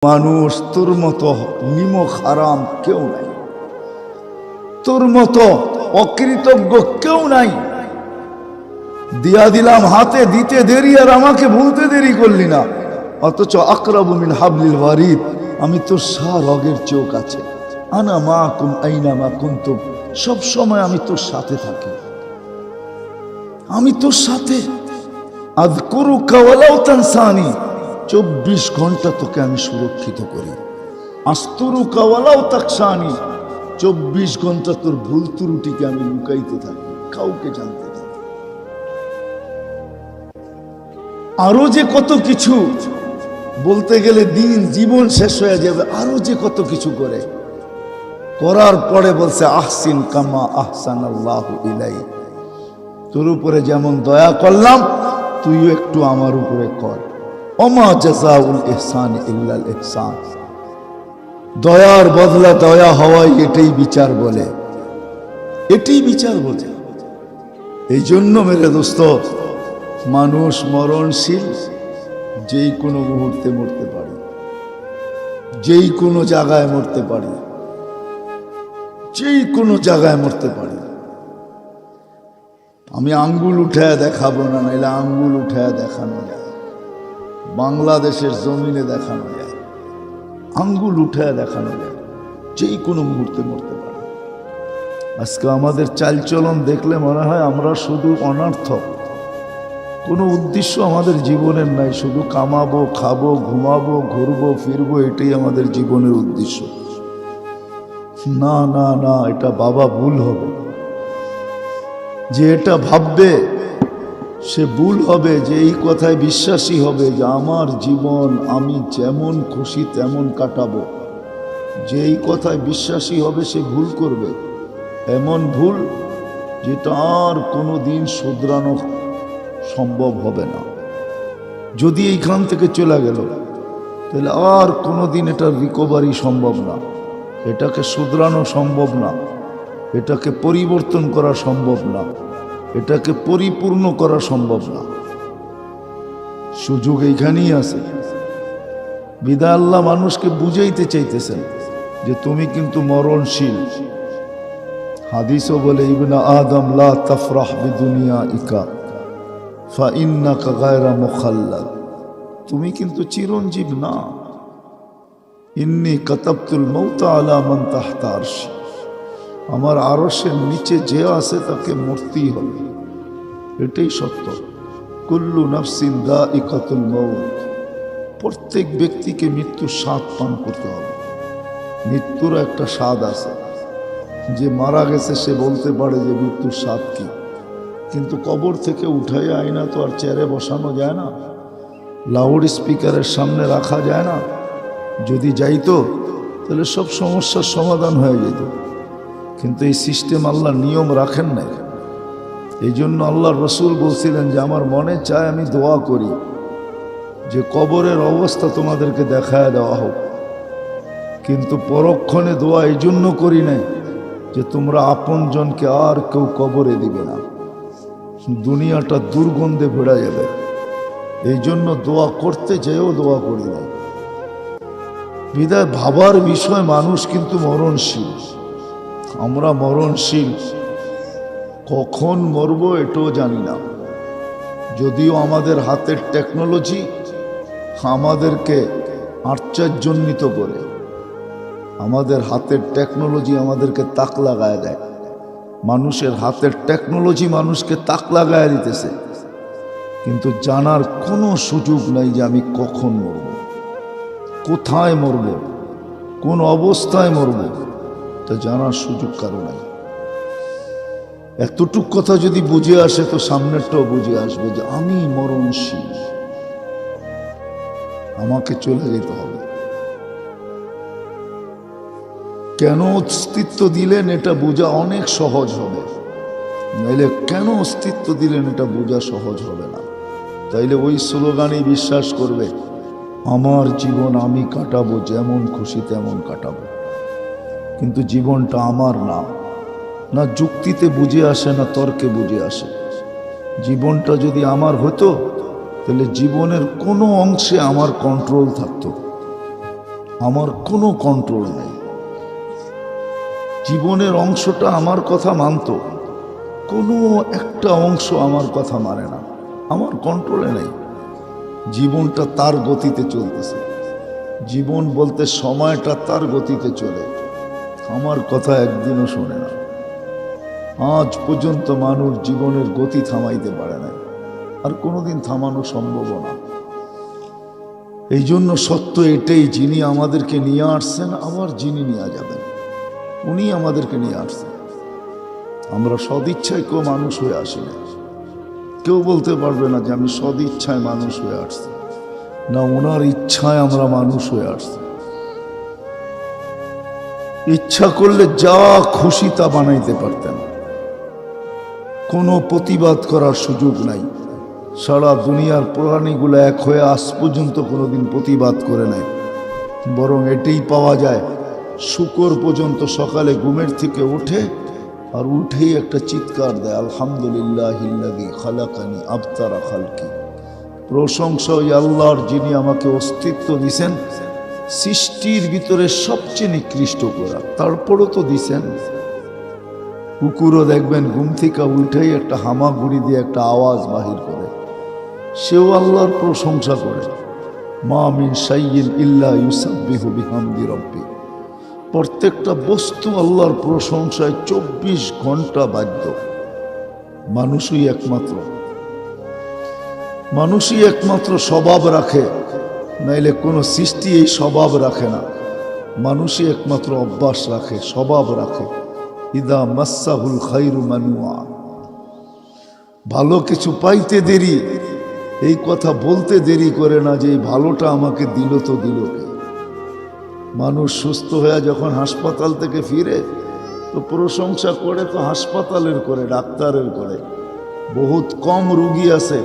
মানুষ তোর মতো নিমক হারাম কেউ নাই, তোর মতো অকৃতজ্ঞ কেউ নাই। দিয়া দিলাম হাতে, দিতে দেরি আর আমাকে ভুলতে দেরি করলি না। অথচ আকরাবু মিন হাবলিল ওয়ারিদ, আমি তোর রগের চোখ আছে। আনা মাকুম আইনা মা কুনতুম, সব সময় আমি তোর সাথে থাকি, আমি তোর সাথে। আযকুরুকা ওয়ালাউ তানসানি, 24 ঘন্টা তোকে আমি সুরক্ষিত করি। আস্তুরুকা ওয়ালাউ তাকশানি, 24 ঘন্টা তোর ভুল ত্রুটিকে আমি লুকাইতে থাকি, কাউকে জানতে দিই। আরো যে কত কিছু বলতে গেলে দিন জীবন শেষ হয়ে যাবে। আরো যে কত কিছু করে, করার পরে বলছে আহসিন কামা আহসানাল্লাহু ইলাইক, তোর উপরে যেমন দয়া করলাম তুইও একটু আমার উপরে কর। ওমা জাযাউল ইহসান ইল্লাল ইহসান, দয়ার বদলা দয়া হওয়াই এটাই বিচার বলে, এটাই বিচার বলে। এই জন্য মেরে দোস্ত, মানুষ মরণশীল, যেই কোনো মুহূর্তে মরতে পারে, যেই কোনো জায়গায় মরতে পারে, যেই কোনো জায়গায় মরতে পারে। আমি আঙ্গুল উঠায় দেখাবো না, নাইলে আঙ্গুল উঠায় দেখানো যায়, বাংলাদেশের জমিনে দেখানো যায়, আঙ্গুল উঠায় দেখানো যায়, যেই কোনো মুহূর্তে মরতে পারে। আজকে আমাদের চালচলন দেখলে মনে হয় আমরা শুধু অনর্থক, কোনো উদ্দেশ্য আমাদের জীবনের নাই, শুধু কামাবো, খাবো, ঘুমাবো, ঘুরবো, ফিরবো, এটাই আমাদের জীবনের উদ্দেশ্য। না না না, এটা বাবা ভুল হবে। যে এটা ভাববে সে ভুল হবে, যে এই কথায় বিশ্বাসী হবে যে আমার জীবন আমি যেমন খুশি তেমন কাটাবো। যে এই কথায় বিশ্বাসী হবে সে ভুল করবে, এমন ভুল যেটা আর কোনো দিন শুধরানো সম্ভব হবে না। যদি এইখান থেকে চলে গেল তাহলে আর কোনো দিন এটার রিকভারি সম্ভব না, এটাকে শুধরানো সম্ভব না, এটাকে পরিবর্তন করা সম্ভব না, এটাকে পরিপূর্ণ করা সম্ভব না। সুযোগ এইখানেই আছে। বিদায় আল্লাহ মানুষকে বুঝাইতে চাইতেছেন যে তুমি কিন্তু মরণশীল। হাদিসও বলে ইবনে আদম লা তাফরাহ বিদুনিয়াইকা ফাইন্নাকা গায়রা মুখাল্লাদ, তুমি কিন্তু চিরঞ্জীব না। ইন্নী কাতাবতুল মাউতা আলা মান তাহতা আরশি, আমার আরশের নিচে যে আছে তাকে মরতেই হবে, এটাই সত্য। কুল্লু নাফসিন যায়িকাতুল মাউত, প্রত্যেক ব্যক্তিকে মৃত্যুর স্বাদ পান করতে হবে। মৃত্যুর একটা স্বাদ আছে, যে মারা গেছে সে বলতে পারে যে মৃত্যুর স্বাদ কি, কিন্তু কবর থেকে উঠাই আয়না তো আর চেয়ারে বসানো যায় না, লাউড স্পিকারের সামনে রাখা যায় না। যদি যাইতো তাহলে সব সমস্যার সমাধান হয়ে যেত, কিন্তু এই সিস্টেম আল্লাহ নিয়ম রাখেন নাই। এই জন্য আল্লাহর রসুল বলছিলেন যে আমার মনে চায় আমি দোয়া করি যে কবরের অবস্থা তোমাদেরকে দেখায় দেওয়া হোক, কিন্তু পরক্ষণে দোয়া এই জন্য করি নাই যে তোমরা আপনজনকে আর কেউ কবরে দিবে না, দুনিয়াটা দুর্গন্ধে ভেড়া যাবে। এই জন্য দোয়া করতে যেও দোয়া করি নাই। বিদায় ভাবার বিষয়, মানুষ কিন্তু মরণশীল, আমরা মরণশীল। কখন মরবো এটাও জানি না। যদিও আমাদের হাতের টেকনোলজি আমাদেরকে আশ্চর্যান্বিত করে, আমাদের হাতের টেকনোলজি আমাদেরকে তাক লাগায় দেয়। মানুষের হাতের টেকনোলজি মানুষকে তাক লাগায় দিতেছে, কিন্তু জানার কোনো সুযোগ নাই যে আমি কখন মরব, কোথায় মরব, কোন অবস্থায় মরব, তা জানার সুযোগ কারো নাই। এতটুক কথা যদি বুঝে আসে তো সামনেরটাও বুঝে আসবে যে আমি মরণশীল, আমাকে চলে যেতে হবে। কেন অস্তিত্ব দিলেন এটা বোঝা অনেক সহজ হবে, নাইলে কেন অস্তিত্ব দিলেন এটা বোঝা সহজ হবে না। তাইলে ওই স্লোগানেই বিশ্বাস করবে, আমার জীবন আমি কাটাবো, যেমন খুশি তেমন কাটাবো। কিন্তু জীবনটা আমার না, না যুক্তিতে বুঝে আসে না তর্কে বুঝে আসে। জীবনটা যদি আমার হতো তাহলে জীবনের কোনো অংশে আমার কন্ট্রোল থাকতো, আমার কোনো কন্ট্রোল নেই। জীবনের অংশটা আমার কথা মানত, কোনো একটা অংশ আমার কথা মানে না, আমার কন্ট্রোলে নেই। জীবনটা তার গতিতে চলতেছে, জীবন বলতে সময়টা তার গতিতে চলে, আমার কথা একদিনও শোনে না। আজ পর্যন্ত মানুষ জীবনের গতি থামাইতে পারে না, আর কোনোদিন থামানো সম্ভব না। এই জন্য সত্য এটাই, যিনি আমাদেরকে নিয়ে আসছেন আবার যিনি নিয়ে যাবেন, উনি আমাদেরকে নিয়ে আসছেন। আমরা সদিচ্ছায় কেউ মানুষ হয়ে আসি না। কেউ বলতে পারবে না যে আমি সদিচ্ছায় মানুষ হয়ে আসছি, না, ওনার ইচ্ছায় আমরা মানুষ হয়ে আসছি। ইচ্ছা করলে যা খুশি তা বানাইতে পারতেন, কোনো প্রতিবাদ করার সুযোগ নাই। সারা দুনিয়ার প্রাণীগুলো এক হয়ে আজ পর্যন্ত কোনোদিন প্রতিবাদ করে নাই। বরং এটাই পাওয়া যায়, শুকর পর্যন্ত সকালে ঘুমের থেকে ওঠে আর উঠেই একটা চিৎকার দেয়, আলহামদুলিল্লাহিল্লাযী খালাকানি আবতারা খালকি। প্রশংসা ওই আল্লাহর, যিনি আমাকে অস্তিত্ব দিছেন সৃষ্টির ভিতরে সবচেয়ে নিকৃষ্ট করা, তারপরও তো দিছেন। কুকুরও দেখবেন ঘুম থেকে উঠেই একটা হামাগুড়ি দিয়ে একটা আওয়াজ বাহির করে, সেও আল্লাহর প্রশংসা করে। মা মিন শাইইন ইল্লা ইউসাব্বিহু বিহামদি রাব্বি। প্রত্যেকটা বস্তু আল্লাহর প্রশংসায় 24 ঘন্টা বাধ্য। মানুষই একমাত্র স্বভাব রাখে, নাইলে কোনো সৃষ্টি এই স্বভাব রাখে না। মানুষই একমাত্র অভ্যাস রাখে, স্বভাব রাখে। ইদা মাসাহুল খাইরু মানুয়া। ভালো কিছু পাইতে দেরি, এই কথা বলতে দেরি করে না যে এই ভালোটা আমাকে দিল তো দিল কে। মানুষ সুস্থ হয়ে যখন হাসপাতাল থেকে ফিরে তো প্রশংসা করে তো হাসপাতালের করে, ডাক্তারের করে। বহুত কম রুগী আছে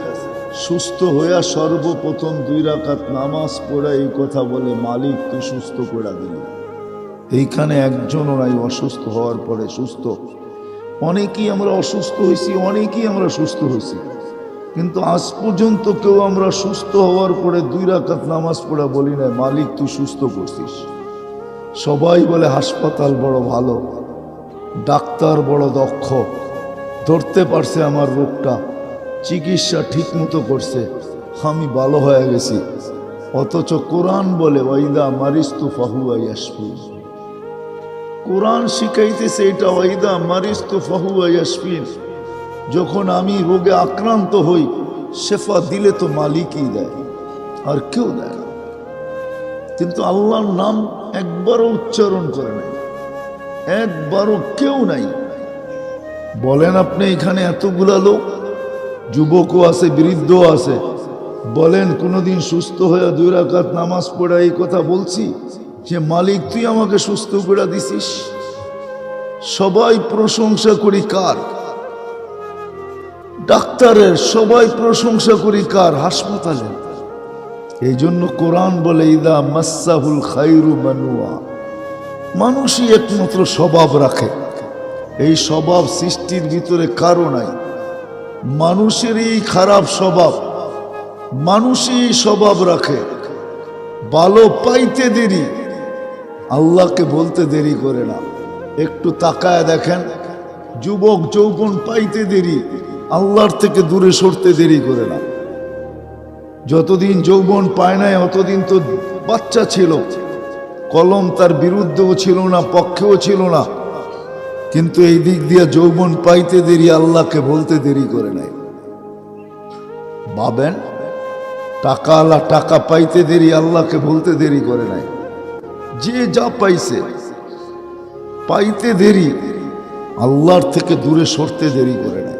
সুস্থ হইয়া সর্বপ্রথম 2 রাকাত নামাজ পড়ে এই কথা বলে, মালিক তুই সুস্থ করে দিলি। এইখানে একজনও নাই অসুস্থ হওয়ার পরে সুস্থ। অনেকেই আমরা অসুস্থ হয়েছি, অনেকেই আমরা সুস্থ হয়েছি, কিন্তু আজ পর্যন্ত কেউ আমরা সুস্থ হওয়ার পরে 2 রাকাত নামাজ পড়া বলি না, মালিক তুই সুস্থ করছিস। সবাই বলে হাসপাতাল বড় ভালো, ডাক্তার বড় দক্ষ, ধরতে পারছে আমার রোগটা, চিকিৎসা ঠিক মতো করছে, আমি ভালো হয়ে গেছি। অথচ কোরআন বলে ওয়াইদা মারিস্তু ফাহুয়া ইয়াশফিন। কোরআন শিখাইতেছে এটা, ওয়াইদা মারিস্তু ফাহুয়া ইয়াশফিন। যখন আমি রোগে আক্রান্ত হই, শেফা দিলে তো মালিকই দেয়, আর কেউ দেয় না। কিন্তু আল্লাহর নাম একবারও উচ্চারণ করে নাই, একবারও কেউ নাই। বলেন আপনি এখানে এতগুলা লোক, যুবকও আছে, বৃদ্ধও আছে, বলেন কোনোদিন সুস্থ হয়ে 2 রাকাত নামাজ পড়া এই কথা বলছি যে মালিক তুই আমাকে সুস্থ করে দিছিস? সবাই প্রশংসা করি কার? ডাক্তারের। সবাই প্রশংসা করি কার? হাসপাতালে। এই জন্য কোরআন বলে ইদা মাসাহুল খাইরু মানুয়া। মানুষই একমাত্র স্বভাব রাখে, এই স্বভাব সৃষ্টির ভিতরে কারো নাই। মানুষেরই খারাপ স্বভাব, মানুষই স্বভাব রাখে। ভালো পাইতে দেরি, আল্লাহকে বলতে দেরি করে না। একটু তাকায় দেখেন, যুবক যৌবন পাইতে দেরি, আল্লাহর থেকে দূরে সরতে দেরি করে না। যতদিন যৌবন পায় নাই অতদিন তো বাচ্চা ছিল, কলম তার বিরুদ্ধেও ছিল না, পক্ষেও ছিল না। কিন্তু এই দিক দিয়ে যৌবন পাইতে দেরি, আল্লাহকে বলতে দেরি করে নাই। ভাবেন, টাকা আল্লাহ টাকা পাইতে দেরি, আল্লাহকে বলতে দেরি করে নাই। যে যা পাইছে পাইতে দেরি, আল্লাহর থেকে দূরে সরতে দেরি করে নাই।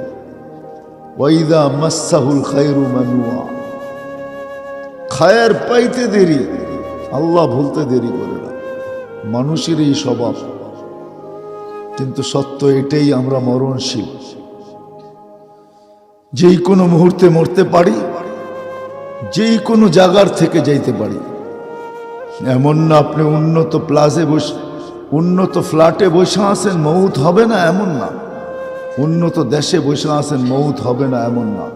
ওয়াইদা মাসাহুল খায়রু মানুয়া। খায়ের পাইতে দেরি, আল্লাহ বলতে দেরি করে না। মানুষের এই স্বভাব। কিন্তু সত্য এটাই, আমরা মরণশীল, যেই কোনো মুহূর্তে মরতে পারি, যেই কোনো জায়গার থেকে যাইতে পারি। এমন না আপনি উন্নত ফ্ল্যাটে বসে আছেন মৌত হবে না, এমন না। উন্নত দেশে বসে আছেন মৌত হবে না, এমন না।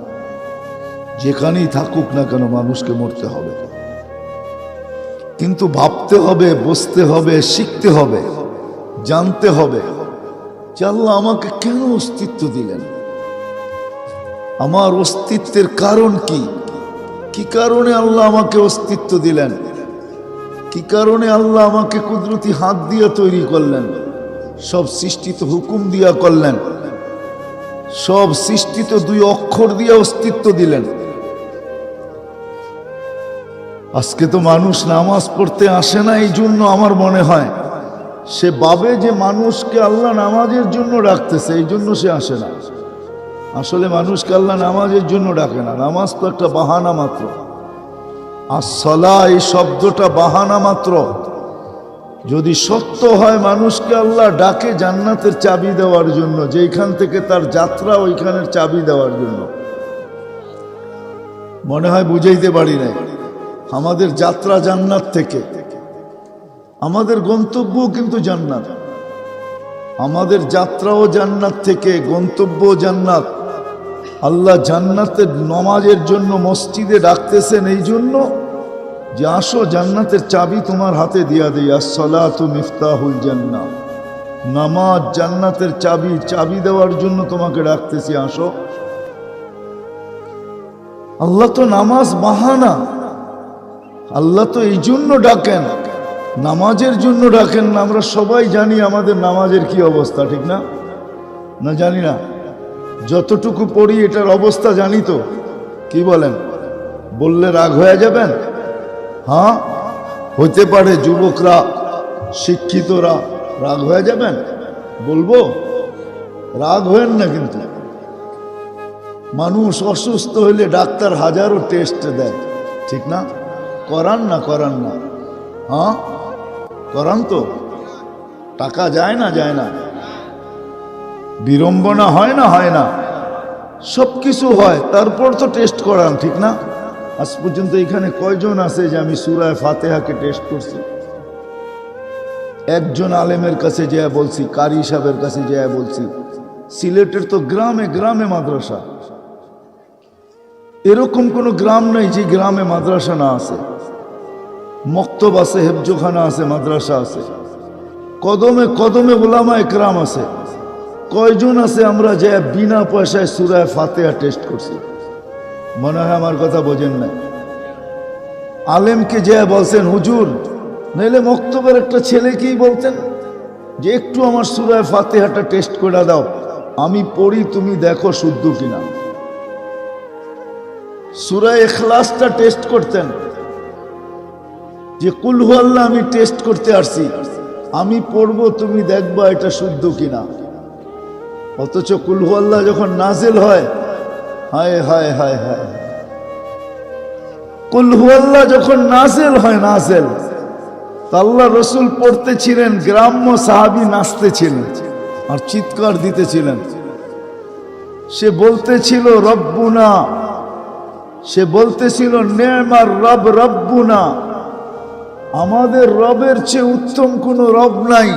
যেখানেই থাকুক না কেন মানুষকে মরতে হবে। কিন্তু ভাবতে হবে, বসতে হবে, শিখতে হবে, জানতে হবে যে আল্লাহ আমাকে কেন অস্তিত্ব দিলেন, আমার অস্তিত্বের কারণ কি, কি কারণে আল্লাহ আমাকে অস্তিত্ব দিলেন, কি কারণে আল্লাহ আমাকে কুদরতি হাত দিয়ে তৈরি করলেন, সব সৃষ্টি তো হুকুম দিয়া করলেন, সব সৃষ্টি তো দুই অক্ষর দিয়ে অস্তিত্ব দিলেন। আজকে তো মানুষ নামাজ পড়তে আসে না, এই জন্য আমার মনে হয় সে ভাবে যে মানুষকে আল্লাহ নামাজের জন্য ডাকতেছে, এই জন্য সে আসে না। আসলে মানুষকে আল্লাহ নামাজের জন্য ডাকে না, নামাজ তো একটা বাহানা মাত্র। আসসালা এই শব্দটা বাহানা মাত্র। যদি সত্য হয় মানুষকে আল্লাহ ডাকে জান্নাতের চাবি দেওয়ার জন্য, যেখান থেকে তার যাত্রা ওইখানের চাবি দেওয়ার জন্য। মনে হয় বুঝাইতে পারি নাই, আমাদের যাত্রা জান্নাত থেকে, আমাদের গন্তব্যও কিন্তু জান্নাত, আমাদের যাত্রাও জান্নাত থেকে, গন্তব্যও জান্নাত। আল্লাহ জান্নাতের নামাজের জন্য মসজিদে ডাকতেছেন এই জন্য যে আসো জান্নাতের চাবি তোমার হাতে দিয়া দেই। আসসালাতু মিফতাহুল জান্নাহ, নামাজ জান্নাতের চাবি, চাবি দেওয়ার জন্য তোমাকে ডাকতেছি, আসো। আল্লাহ তো নামাজ বাহানা, আল্লাহ তো এই জন্য ডাকেন, নামাজের জন্য ডাকেন না। আমরা সবাই জানি আমাদের নামাজের কি অবস্থা, ঠিক না? না জানি না? যতটুকু পড়ি এটার অবস্থা জানি তো। কি বলেন? বললে রাগ হয়ে যাবেন? হ্যাঁ, হইতে পারে যুবকরা, শিক্ষিতরা রাগ হয়ে যাবেন। বলবো, রাগ হয়েন না। কিন্তু মানুষ অসুস্থ হইলে ডাক্তার হাজারো টেস্ট দেয়, ঠিক না? করান না? করান না? হ্যাঁ করান তো। টাকা যায় না? যায় না? বিড়ম্বনা হয় না? হয় না? সব কিছু হয়, তারপর তো টেস্ট করান, ঠিক না? আজ পর্যন্ত এখানে কয়জন আছে যে আমি সূরা ফাতিহাকে টেস্ট করছি? একজন আলেমের কাছে যেয়ে বলছি, কারি সাহেবের কাছে যেয়ে বলছি। সিলেটের তো গ্রামে গ্রামে মাদ্রাসা, এরকম কোনো গ্রাম নাই যে গ্রামে মাদ্রাসা না আছে। মক্তব আছে, হেফজোখানা আছে, মাদ্রাসা আছে, কদমে কদমে উলামা একরাম আছে। কয়জন আছে আমরা যে বিনা পয়সায় সূরা ফাতিহা টেস্ট করছি? মনে হয় আমার কথা বোঝেন না। আলেমকে যে বলছেন হুজুর, নাইলে মক্তবের একটা ছেলেকেই বলতেন যে একটু আমার সূরা ফাতিহাটা টেস্ট করে দাও, আমি পড়ি, তুমি দেখো শুদ্ধ কিনা। সূরা ইখলাসটা টেস্ট করতেন যে কুল হু আল্লাহ আমি টেস্ট করতে আসছি, আমি পড়বো, তুমি দেখবা এটা শুদ্ধ কিনা। অথচ কুল হু আল্লাহ যখন নাজিল হয়, হায় হায় হায় হায়, কুল হু আল্লাহ যখন নাজিল হয়, নাজিল, আল্লাহ রসুল পড়তেছিলেন, গ্রাম্য সাহাবী নাচতেছিলেন আর চিৎকার দিতেছিলেন। সে বলতেছিল রব্বুনা, সে বলতেছিল নেমার রব রব্বুনা, আমাদের রবের চেয়ে উত্তম কোন রব নাই।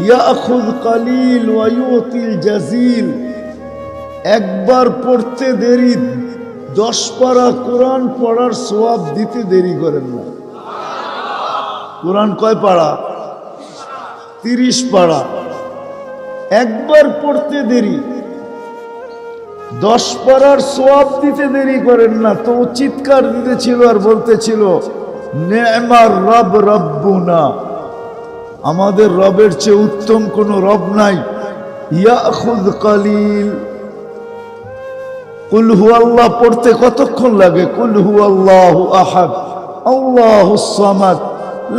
ইয়াখুয কালিল ওয়া ইউতিল জাজিল, একবার পড়তে দেরি 10 পারা কোরআন পড়ার সওয়াব দিতে দেরি করেন না। কোরআন কয় পারা? 30 পারা। একবার পড়তে দেরি, 10 পারার সওয়াব দিতে দেরি করেন না। তো চিৎকার দিতেছিল আর বলতেছিল নেমার রব রব্বুনা, আমাদের রবের চেয়ে উত্তম কোন রব নাই। ইয়াখুয কালিল, কুল হু আল্লাহ পড়তে কতক্ষণ লাগে? কুল হু আল্লাহু আহাদ আল্লাহুস সামাদ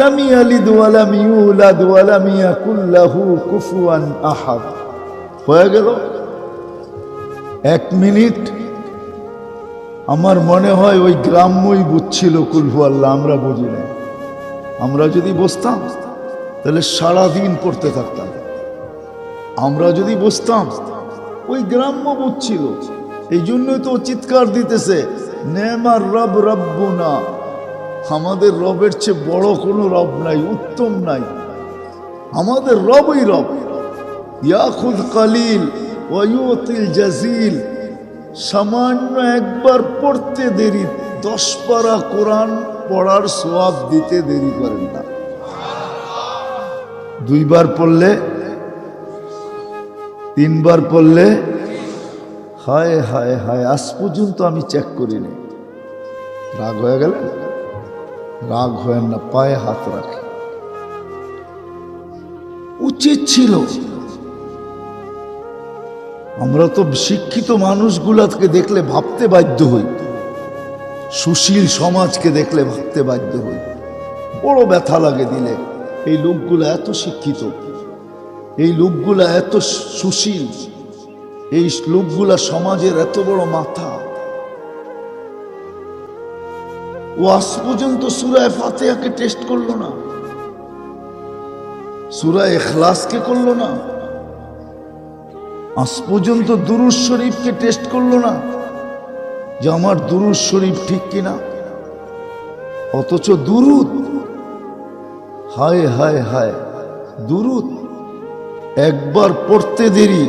লাম ইয়ালিদ ওয়া লাম ইউলাদ ওয়া লাম ইয়াকুল লাহু কুফুয়ান আহাদ। হয়ে গেল 1 মিনিট। আমার মনে হয় ওই গ্রাম্যই বুঝছিল কুল হু আল্লাহ, আমরা বুঝি না। আমরা যদি বসতাম তাহলে সারাদিন পড়তে থাকতাম। আমরা যদি বসতাম, ওই গ্রাম্য বুঝছিল, এই জন্যই তো চিৎকার দিতেছে নেমার রব রব্বুনা, আমাদের রবের চেয়ে বড় কোনো রব নাই, উত্তম নাই, আমাদের রবই রব। ইয়াখুয কালিল ওয়া ইউতিল জাজিল, সামান্য একবার পড়তে দেরি 10 পারা কোরআন পড়ার সওয়াব দিতে দেরি করেন না। 2 বার পড়লে, 3 বার পড়লে, হায় হায় হায়, আজ পর্যন্ত আমি চেক করিনি। রাগ হয়ে গেলেন? রাগ হয় না, পায়ে হাত রাখে। উচিত ছিল, আমরা তো শিক্ষিত মানুষগুলাকে দেখলে ভাবতে বাধ্য হই, সুশীল সমাজকে দেখলে ভাবতে বাধ্য হই, বড় ব্যথা লাগে দিলে। এই লোকগুলা এত শিক্ষিত, এই লোকগুলা এত সুশীল, এই লোকগুলা সমাজের এত বড় মাথা, ও আজ পর্যন্ত সূরা ফাতিহাকে টেস্ট করলো না, সূরা ইখলাসকে করলো না, আজ পর্যন্ত দুরূদ শরীফকে টেস্ট করলো না যে আমার দুরূদ শরীফ ঠিক কিনা। অথচ দুরূদ, হায় হায় হায়, দুরূদ একবার পড়তে দেরি।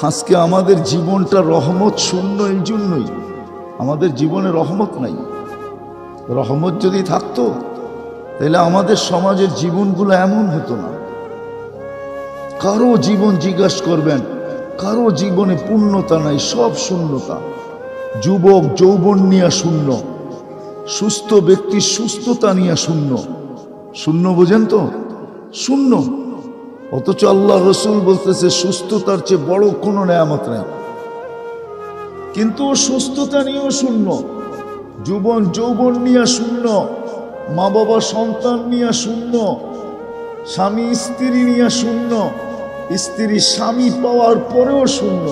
আজকে আমাদের জীবনটা রহমত শূন্য, এই জন্যই আমাদের জীবনে রহমত নাই। রহমত যদি থাকতো তাহলে আমাদের সমাজের জীবনগুলো এমন হতো না। কারো জীবন জিজ্ঞাসা করবেন, কারো জীবনে পূর্ণতা নাই, সব শূন্যতা। যুবক যৌবন নিয়ে শূন্য, সুস্থ ব্যক্তি সুস্থতা নিয়ে শূন্য। শূন্য বোঝেন তো? শূন্য। অথচ আল্লাহ রসুল বলতেছে সুস্থতার চেয়ে বড় কোনো নেয়ামত নাই, কিন্তু সুস্থতা নিয়েও শূন্য, যৌবন যৌবন নিয়ে শূন্য, মা বাবা সন্তান নিয়ে শূন্য, স্বামী স্ত্রী নিয়ে শূন্য, স্ত্রী স্বামী পাওয়ার পরেও শূন্য,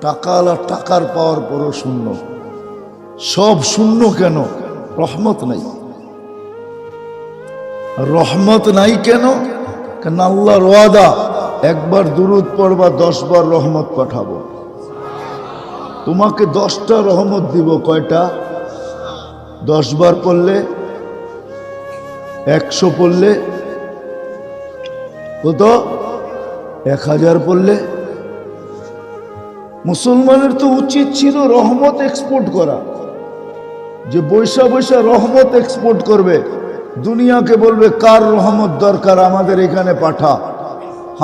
টাকাওয়ালা টাকার পাওয়ার পরেও শূন্য। সব শূন্য কেন? রহমত নাই। রহমত নাই কেন? কারণ আল্লাহর ওয়াদা, একবার দুরূদ পড়বা 10 বার রহমত পাঠাবো। তোমাকে 10টা রহমত দিব। কয়টা? 10 বার পড়লে, 100 পড়লে কত? 1000 পড়লে। মুসলমানের তো উচিত ছিল রহমত এক্সপোর্ট করা, যে বৈশা বৈশা রহমত এক্সপোর্ট করবে, দুনিয়াকে বলবে কার রহমত দরকার আমাদের এখানে পাঠা,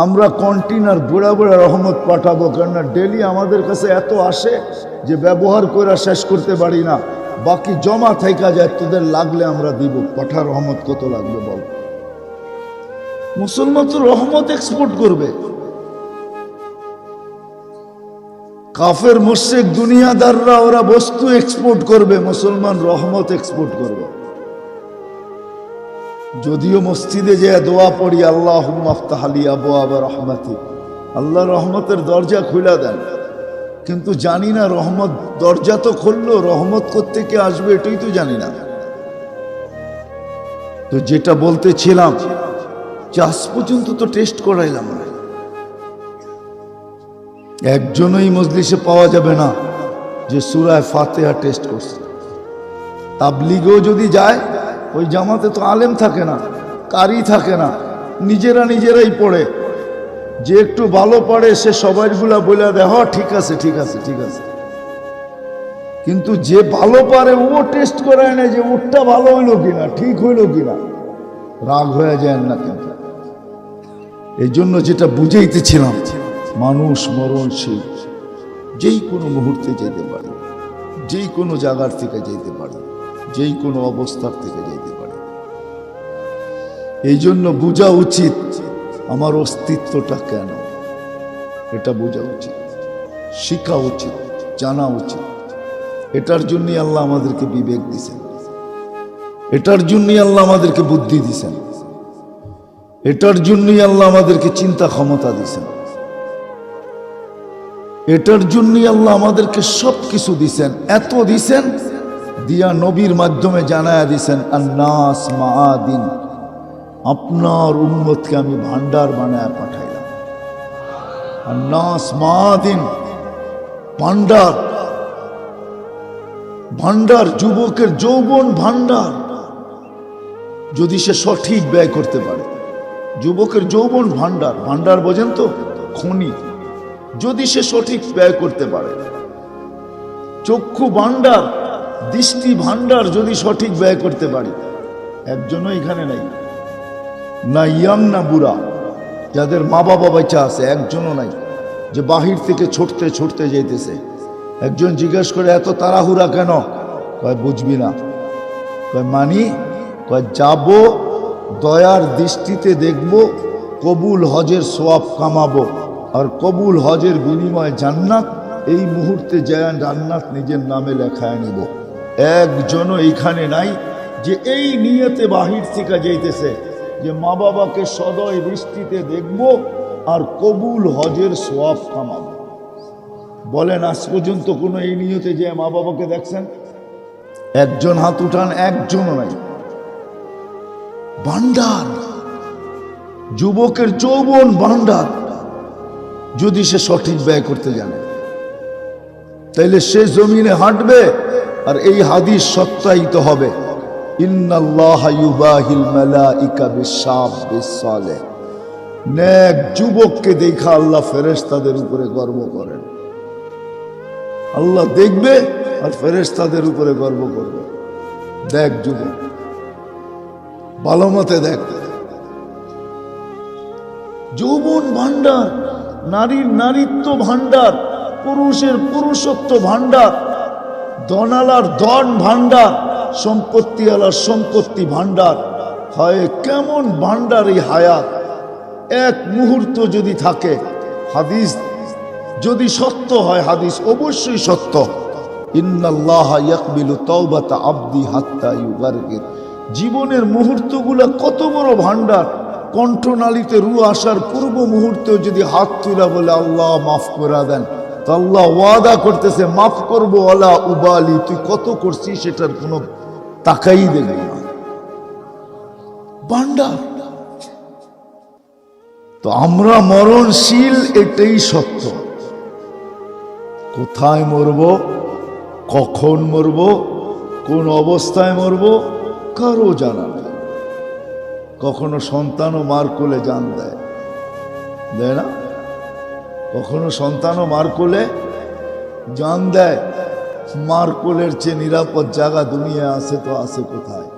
আমরা কন্টেনার বুড়া বুড়া রহমত পাঠাবো। কেননা ডেলি আমাদের কাছে এত আসে যে ব্যবহার করে শেষ করতে পারি না, বাকি জমা থাইকা যায়, তোদের লাগলে আমরা দিব। পাঠা রহমত কত লাগবে বল? মুসলমান তো রহমত এক্সপোর্ট করবে। কাফের মুশরিক দুনিয়াদাররা ওরা বস্তু এক্সপোর্ট করবে, মুসলমান রহমত এক্সপোর্ট করবে। যদিও মসজিদে যে দোয়া পড়ি, আল্লাহুম্মা আফতাহ লি আবওয়াব রাহমাতিক, আল্লাহ রহমতের দরজা খুলে দেন, কিন্তু জানি না রহমত দরজা তো খুললো, রহমত কোত্থেকে আসবে এটাই তো জানি না। তো যেটা বলতেছিলাম, আজ পর্যন্ত তো টেস্ট করাইলাম না, একজনই মজলিসে পাওয়া যাবে না যে সূরা ফাতিহা টেস্ট করছে। তাবলীগেও যদি যায়, ওই জামাতে তো আলেম থাকে না, কারি থাকে না, নিজেরাই পড়ে। যে একটু ভালো পড়ে সে সবাইগুলা বলে দেয়, হ ঠিক আছে ঠিক আছে ঠিক আছে, কিন্তু যে ভালো পারে ও টেস্ট করায় না যে ওরটা ভালো হইলো কিনা, ঠিক হইলো কিনা। রাগ হয়ে যায় না? কিন্তু এই জন্য যেটা বুঝাইতেছিলাম, মানুষ মরণশীল, যেই কোনো মুহূর্তে যেতে পারে, যেই কোনো জায়গার থেকে যেতে পারে, যেই কোনো অবস্থার থেকে যেতে পারে। এই জন্য বোঝা উচিত আমার অস্তিত্বটা কেন, এটা বোঝা উচিত, শিখা উচিত, জানা উচিত। এটার জন্যই আল্লাহ আমাদেরকে বিবেক দিছেন, এটার জন্যই আল্লাহ আমাদেরকে বুদ্ধি দিছেন, এটার জন্যই আল্লাহ আমাদেরকে চিন্তা ক্ষমতা দিছেন, এটার জন্যই আল্লাহ আমাদেরকে সব কিছু দিছেন। এত দিছেন দিয়া নবীর মাধ্যমে জানায়া দিছেন, আন্নাস মাআদিন, আপনার উম্মতকে আমি ভান্ডার বানায় পাঠাইলাম। আন্নাস মাআদিন, ভান্ডার, ভান্ডার, যুবকের যৌবন ভান্ডার, যদি সে সঠিক ব্যয় করতে পারে। যুবকের যৌবন ভান্ডার, ভান্ডার বোঝেন তো? খনি, যদি সে সঠিক ব্যয় করতে পারে। চক্ষু ভান্ডার, দৃষ্টি ভান্ডার যদি সঠিক ব্যয় করতে পারি, একজনও এখানে নাই, না ইয়াং না বুড়া, যাদের মা বাবা বাচ্চা আছে একজনও নাই যে বাহির থেকে ছুটতে ছুটতে যেতেছে। একজন জিজ্ঞেস করে এত তাড়াহুড়া কেন? কয় বুঝবি না। কয় মানি? কয় যাব, দয়ার দৃষ্টিতে দেখব, কবুল হজের সোয়াব কামাবো, আর কবুল হজের বিনিময়ে জান্নাত, এই মুহূর্তে যায় জান্নাত নিজের নামে লেখায় নিব। একজনও এইখানে নাই যে এই নিয়তে বাহির থেকে যাইতেছে যে মা বাবাকে সদয় দৃষ্টিতে দেখব আর কবুল হজের সোয়াব কামাবো। বলেন আজ পর্যন্ত কোনো এই নিয়তে যে মা বাবাকে দেখছেন? একজন হাত উঠান, একজনও নাই। ভান্ডার, যুবকের যৌবন ভান্ডার, যদি সে সঠিক ব্যয় করতে জানে তাইলে সে জমিনে হাঁটবে আর এই হাদিস সত্যায়িত হবে। ইন্নাল্লাহা ইউবাহিল মালাইকা বিশ-শাবিস সালেহ। নেক যুবককে দেখা আল্লাহ ফেরেশতাদের উপরে গর্ব করেন। আল্লাহ দেখবে আর ফেরেশতাদের উপরে গর্ব করবে। দেখ যুবক, ভালো মতে দেখ। যৌবন ভান্ডার, নারীর নারীত্ব ভান্ডার, পুরুষের পুরুষত্ব ভান্ডার, ধনালার ধন ভান্ডার, সম্পত্তিওয়ালার সম্পত্তি ভান্ডার। হয় কেমন ভান্ডার এই হায়াত! এক মুহূর্ত যদি থাকে, হাদিস যদি সত্য হয়, হাদিস অবশ্যই সত্য, ইন্নাল্লাহা ইয়াকবিলু তাওবাতা আবদি হাত্তা ইউগারগির। জীবনের মুহূর্তগুলা কত বড় ভান্ডার! কণ্ঠনালীতে রু আসার পূর্ব মুহূর্তেও যদি হাত তুলা বলে আল্লাহ মাফ করে দেন, তো আল্লাহ ওয়াদা করতেছে মাফ করবো, আলা উবালি, তুই কত করছিস সেটার কোনো তাকাই দেখবি না। ভান্ডার। তো আমরা মরণশীল, এটাই সত্য। কোথায় মরব, কখন মরব, কোন অবস্থায় মরব, কারো জানা নেই। কখনো সন্তানও মার কোলে জান দেয়, দেয় না? কখনো সন্তানও মার কোলে জান দেয়। মার কোলের চেয়ে নিরাপদ জায়গা দুনিয়া আছে তো আছে কোথায়?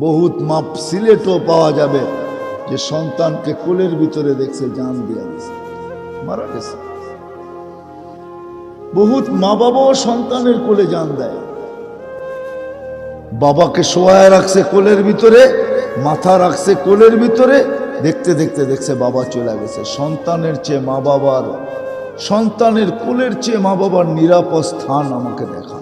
বহুত মাপ সিলেটও পাওয়া যাবে যে সন্তানকে কোলের ভিতরে দেখছে, জান দিয়া দিছে, মারা গেছে। বহুত মা বাবাও সন্তানের কোলে জান দেয়। বাবাকে শোয়ায় রাখছে কোলের ভিতরে, মাথা রাখছে কোলের ভিতরে, দেখতে দেখতে দেখছে বাবা চলে গেছে। সন্তানের চেয়ে মা বাবার, সন্তানের কোলের চেয়ে মা বাবার নিরাপদ স্থান আমাকে দেখা।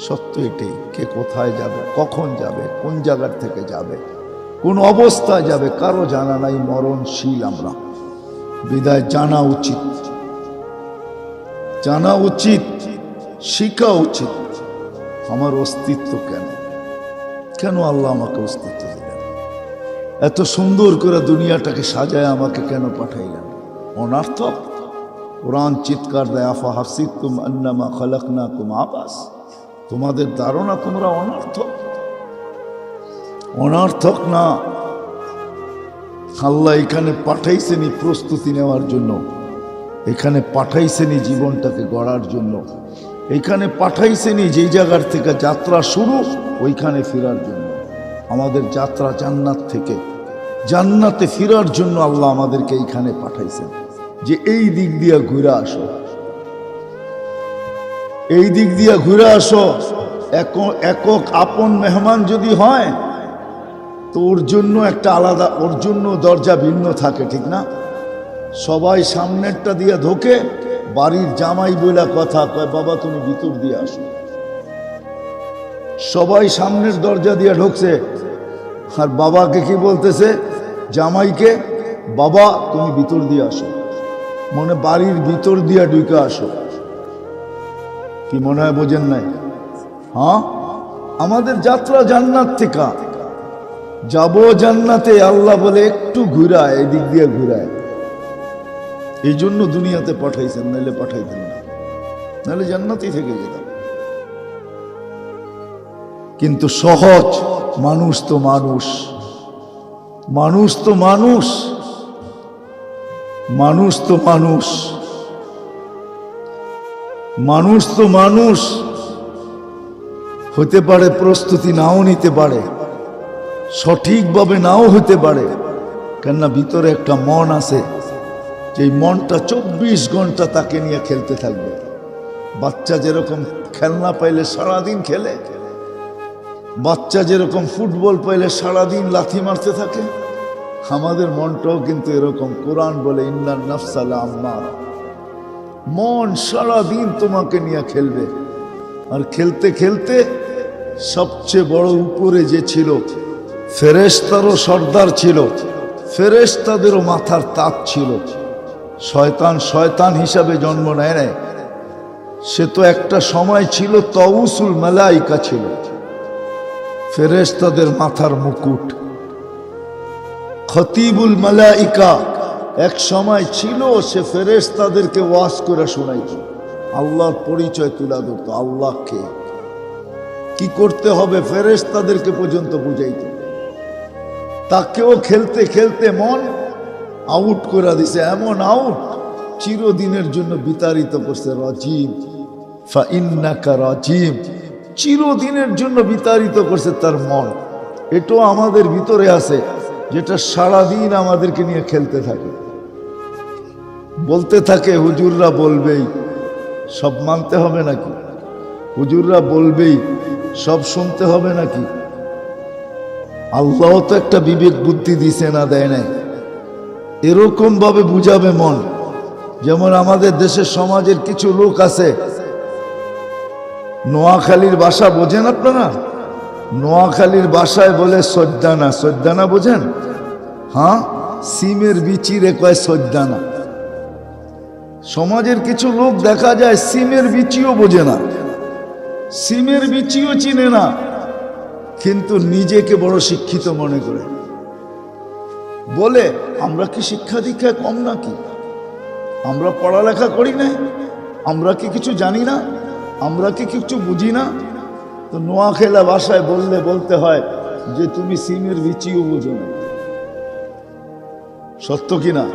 সত্য এটাই। কে কোথায় যাবে, কখন যাবে, কোন জায়গার থেকে যাবে, কোন অবস্থায় যাবে, কারো জানা নাই। মরণশীল আমরা, বিদায় জানা উচিত, জানা উচিত, শিখা উচিত। আমার অস্তিত্ব কেন, কেন আল্লাহ আমাকে অস্তিত্ব দিলেন? এত সুন্দর করে দুনিয়াটাকে সাজায় আমাকে কেন পাঠাইলেন? অনার্থক? কোরআন চিৎকার দেয়, আফা হাসিবতুম আন্নামা খালাকনাকুম আবাস। তোমাদের ধারণা তোমরা অনার্থক? অনার্থক না। আল্লাহ এখানে পাঠাইছেনি প্রস্তুতি নেওয়ার জন্য, এখানে পাঠাইছেনি জীবনটাকে গড়ার জন্য, এখানে পাঠাইছেনি যেই জায়গার থেকে যাত্রা শুরু ওইখানে ফেরার জন্য। আমাদের যাত্রা জান্নাত থেকে জান্নাতে ফেরার জন্য আল্লাহ আমাদেরকে এইখানে পাঠাইছেন যে এই দিক দিয়া ঘুরে আসো, এই দিক দিয়া ঘুরে আসো। একক আপন মেহমান যদি হয় তো ওর জন্য একটা আলাদা, ওর জন্য দরজা ভিন্ন থাকে, ঠিক না? সবাই সামনেরটা দিয়ে ঢোকে, বাড়ির জামাই বইলা কথা কয় বাবা তুমি ভিতর দিয়ে আসো। সবাই সামনের দরজা দিয়ে ঢুকছে আর বাবাকে কি বলতেছে? জামাইকে, বাবা তুমি ভিতর দিয়ে আসো, মনে বাড়ির ভিতর দিয়ে ঢুকে আসো। কি মনে হয় বোঝেন নাই? হ্যাঁ, আমাদের যাত্রা জান্নাত থেকে যাব জান্নাতে। আল্লাহ বলে একটু ঘুরায়, এদিক দিয়ে ঘুরায়। এই জন্য দুনিয়াতে পাঠাইছেন, নাহলে পাঠাইতেন না, নাহলে জান্নাতেই থেকে যেতাম। কিন্তু সহজ, মানুষ তো মানুষ, মানুষ তো মানুষ, মানুষ তো মানুষ, মানুষ তো মানুষ। হতে পারে প্রস্তুতি নাও নিতে পারে, সঠিকভাবে নাও হতে পারে, কেননা ভিতরে একটা মন আছে, যে মনটা 24 ঘন্টা তাকে নিয়ে খেলতে থাকবে। বাচ্চা যেরকম খেলনা পাইলে সারাদিন খেলে, বাচ্চা যেরকম ফুটবল পাইলে সারাদিন লাথি মারতে থাকে, আমাদের মনটাও কিন্তু এরকম। কোরআন বলে ইন্নান নাফসা লাআম্মারা, মন সারাদিন তোমাকে নিয়ে খেলবে। আর খেলতে খেলতে সবচেয়ে বড় উপরে যে ছিল, ফেরেশতারও সর্দার ছিল, ফেরেশতাদেরও মাথার তাজ ছিল। শয়তান শয়তান হিসাবে জন্ম নেয় নাই, সে তো একটা সময় ছিল তাউসুল মালাইকা ছিল, ফেরেশতাদের মাথার মুকুট। খতিবুল মালাইকা এক সময় ছিল, সে ফেরেশতাদেরকে ওয়াজ করে শোনাইত, আল্লাহর পরিচয় তুলে ধরত, আল্লাহকে কি করতে হবে ফেরেশতাদেরকে পর্যন্ত বুঝাইত। তাকেও খেলতে খেলতে মন আউট করে দিছে, এমন আউট চিরদিনের জন্য বিতাড়িত করছে। রাজিম ফাইন্নাকা রাজিম, চিরদিনের জন্য বিতাড়িত করছে তার মন। এটাও আমাদের ভিতরে আছে, যেটা সারাদিন আমাদেরকে নিয়ে খেলতে থাকে, বলতে থাকে হুজুররা বলবেই সব মানতে হবে নাকি, হুজুররা বলবেই সব শুনতে হবে নাকি। আল্লাহ তো একটা বিবেক বুদ্ধি দিছে না, দেয় নাই। এরকম ভাবে বুঝাবে মন। যেমন আমাদের দেশের সমাজের কিছু লোক আছে, নোয়াখালীর ভাষা বোঝেন আপনারা? নোয়াখালীর ভাষায় বলে সজ্জানা, সজ্জানা বোঝেন? হ্যাঁ, সিমের বিচিরে কয় সজ্জানা। সমাজের কিছু লোক দেখা যায় সিমের বিচিও বোঝে না, সিমের বিচিও চিনে না, কিন্তু নিজেকে বড় শিক্ষিত মনে করে। বলে আমরা কি শিক্ষা দীক্ষায় কম নাকি? আমরা পড়ালেখা করি না? আমরা কি কিছু জানি না? আমরা কি কিছু বুঝি না? তো নোয়াখালী ভাষায় বললে বলতে হয় যে তুমি সিমের বিচিও বোঝো না। সত্য কিনা?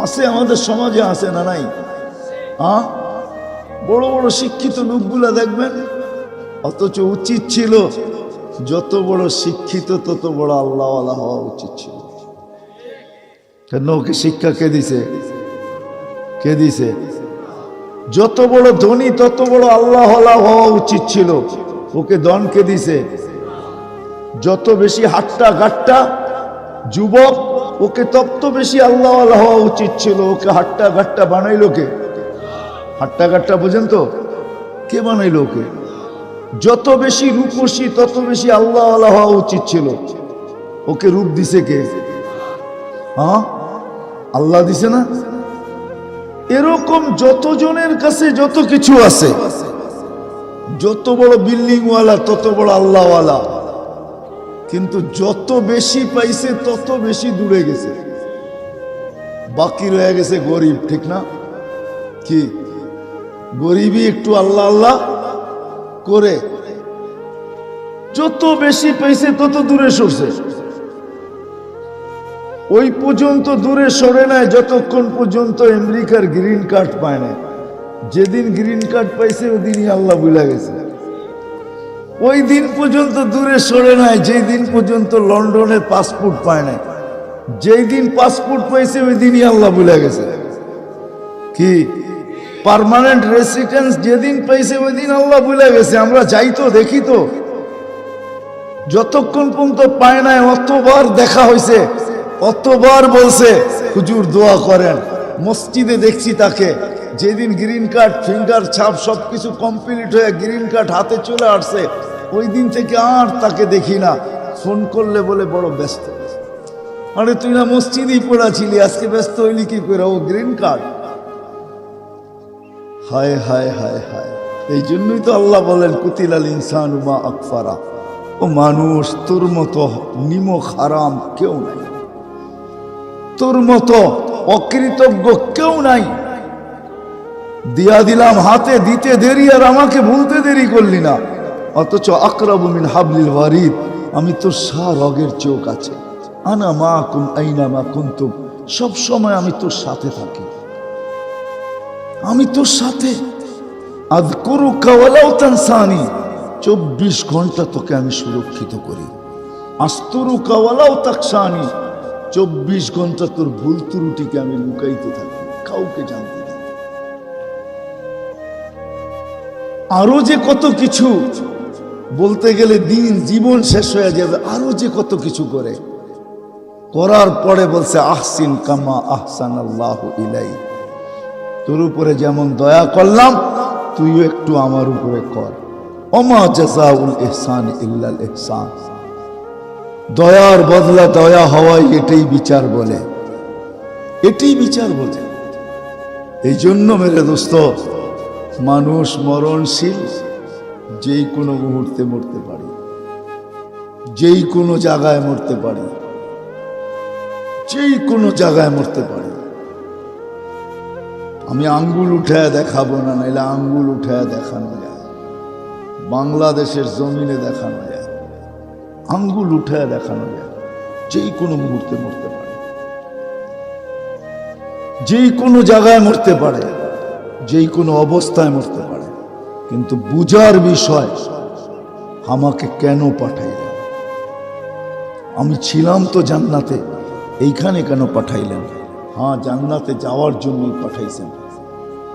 আছে আমাদের সমাজে, আছে না নাই? বড় বড় শিক্ষিত লোকগুলা দেখবেন, অথচ উচিত ছিল যত বড় শিক্ষিত তত বড় আল্লাহওয়ালা হওয়া উচিত ছিল। কেন? ওকে শিক্ষা কে দিছে? কে দিছে? যত বড় ধনী তত বড় আল্লাহওয়ালা হওয়া উচিত ছিল। ওকে ধন কে দিছে? যত বেশি হাট্টা গাট্টা যুবক, ওকে তত বেশি আল্লাহওয়ালা হওয়া উচিত ছিল। ওকে হাট্টা গাট্টা বানাইলো কে? হাট্টা গাট্টা বোঝেন তো? কে বানাইলো ওকে? যত বেশি রূপসী তত বেশি আল্লাহওয়ালা হওয়া উচিত ছিল। ওকে রূপ দিছে কে? আল্লাহ দিছে না? এরকম যতজনের কাছে যত কিছু আছে, যত বড় বিল্ডিংওয়ালা তত বড় আল্লাহওয়ালা, কিন্তু যত বেশি পাইছে তত বেশি দূরে গেছে। বাকি রয়ে গেছে গরিব, ঠিক না? কি গরিবই একটু আল্লাহ আল্লাহ করে, যত বেশি পাইছে তত দূরে সরছে। ওই পর্যন্ত দূরে সরে নাই যতক্ষণ পর্যন্ত আমেরিকার গ্রিন কার্ড পায় না। যেদিন গ্রিন কার্ড পাইছে ওই দিনই আল্লাহ ভুলে গেছে। ওই দিন পর্যন্ত দূরে সরে নাই যেই দিন পর্যন্ত লন্ডনের পাসপোর্ট পায় না। যেই দিন পাসপোর্ট পাইছে ওই দিনই আল্লাহ ভুলে গেছে। কি পার্মানেন্ট রেসিডেন্স যেদিন পাইছে ওই দিন আল্লাহ ভুলে গেছে। আমরা যাই তো দেখি তো, যতক্ষণ পর্যন্ত পায় নাই অতবার দেখা হয়েছে, অতবার বলছে হুজুর দোয়া করেন। মসজিদে দেখছি তাকে, যেদিন গ্রিন কার্ড ফিঙ্গার ছাপ সবকিছু কমপ্লিট হয়ে গ্রিন কার্ড হাতে চলে আসছে ওই দিন থেকে আর তাকে দেখি না। ফোন করলে বলে বড় ব্যস্ত। আরে তুই না মসজিদেই পড়াছিলি, আজকে ব্যস্ত হইলি কি করে? ও গ্রিন কার্ড। হায় হায় হায় হায়। এই জন্যই তো আল্লাহ বলেন কুতিলাল ইনসানু মা আকফারা। ও মানুষ, তোর মতো নিমক হারাম কেউ নাই, তোর মতো অকৃতজ্ঞ কেউ নাই। দিয়া দিলাম হাতে, দিতে দেরি আর আমাকে ভুলতে দেরি করলি না। অথচ আকরাবু মিন হাবলিল ওয়ারিদ, আমি তোর রগের চোখ আছে। আনা মাকুম আইনা মা কুনতুম, সব সময় আমি তোর সাথে থাকি, আমি তোর সাথে। আযকুরুকা ওয়ালাউ তানসানি, 24 ঘন্টা তোকে আমি সুরক্ষিত করি। আস্তরুকা ওয়ালাউ তাকশানি, 24 ঘন্টা তোর ভুল ত্রুটিকে আমি লুকাইতে থাকি, কাউকে জানতে দিই। আরো যে কত কিছু বলতে গেলে দিন জীবন শেষ হয়ে যাবে, আরো যে কত কিছু করে, করার পরে বলছে আহসিন কামা আহসানাল্লাহু ইলাইক, তোর উপরে যেমন দয়া করলাম তুইও একটু আমার উপরে কর। ওমা জাযাউল ইহসান ইল্লাল ইহসান, দয়ার বদলা দয়া হওয়াই এটাই বিচার বলে, এটাই বিচার বলে। এই জন্য মেরে দোস্ত, মানুষ মরণশীল, যেই কোনো মুহূর্তে মরতে পারে, যেই কোনো জায়গায় মরতে পারে, যেই কোনো জায়গায় মরতে পারে। আমি আঙ্গুল উঠায় দেখাবো না, নাইলে আঙ্গুল উঠায় দেখানো যায়, বাংলাদেশের জমিনে দেখানো যায়, আঙ্গুল উঠায় দেখানো যায়। যেই কোনো মুহূর্তে মরতে পারে, যেই কোনো জায়গায় মরতে পারে, যেই কোনো অবস্থায় মরতে পারে। কিন্তু বুঝার বিষয়, আমাকে কেন পাঠাইলেন? আমি ছিলাম তো জান্নাতে, এইখানে কেন পাঠাইলেন? হ্যাঁ, জান্নাতে যাওয়ার জন্যই পাঠাইছেন,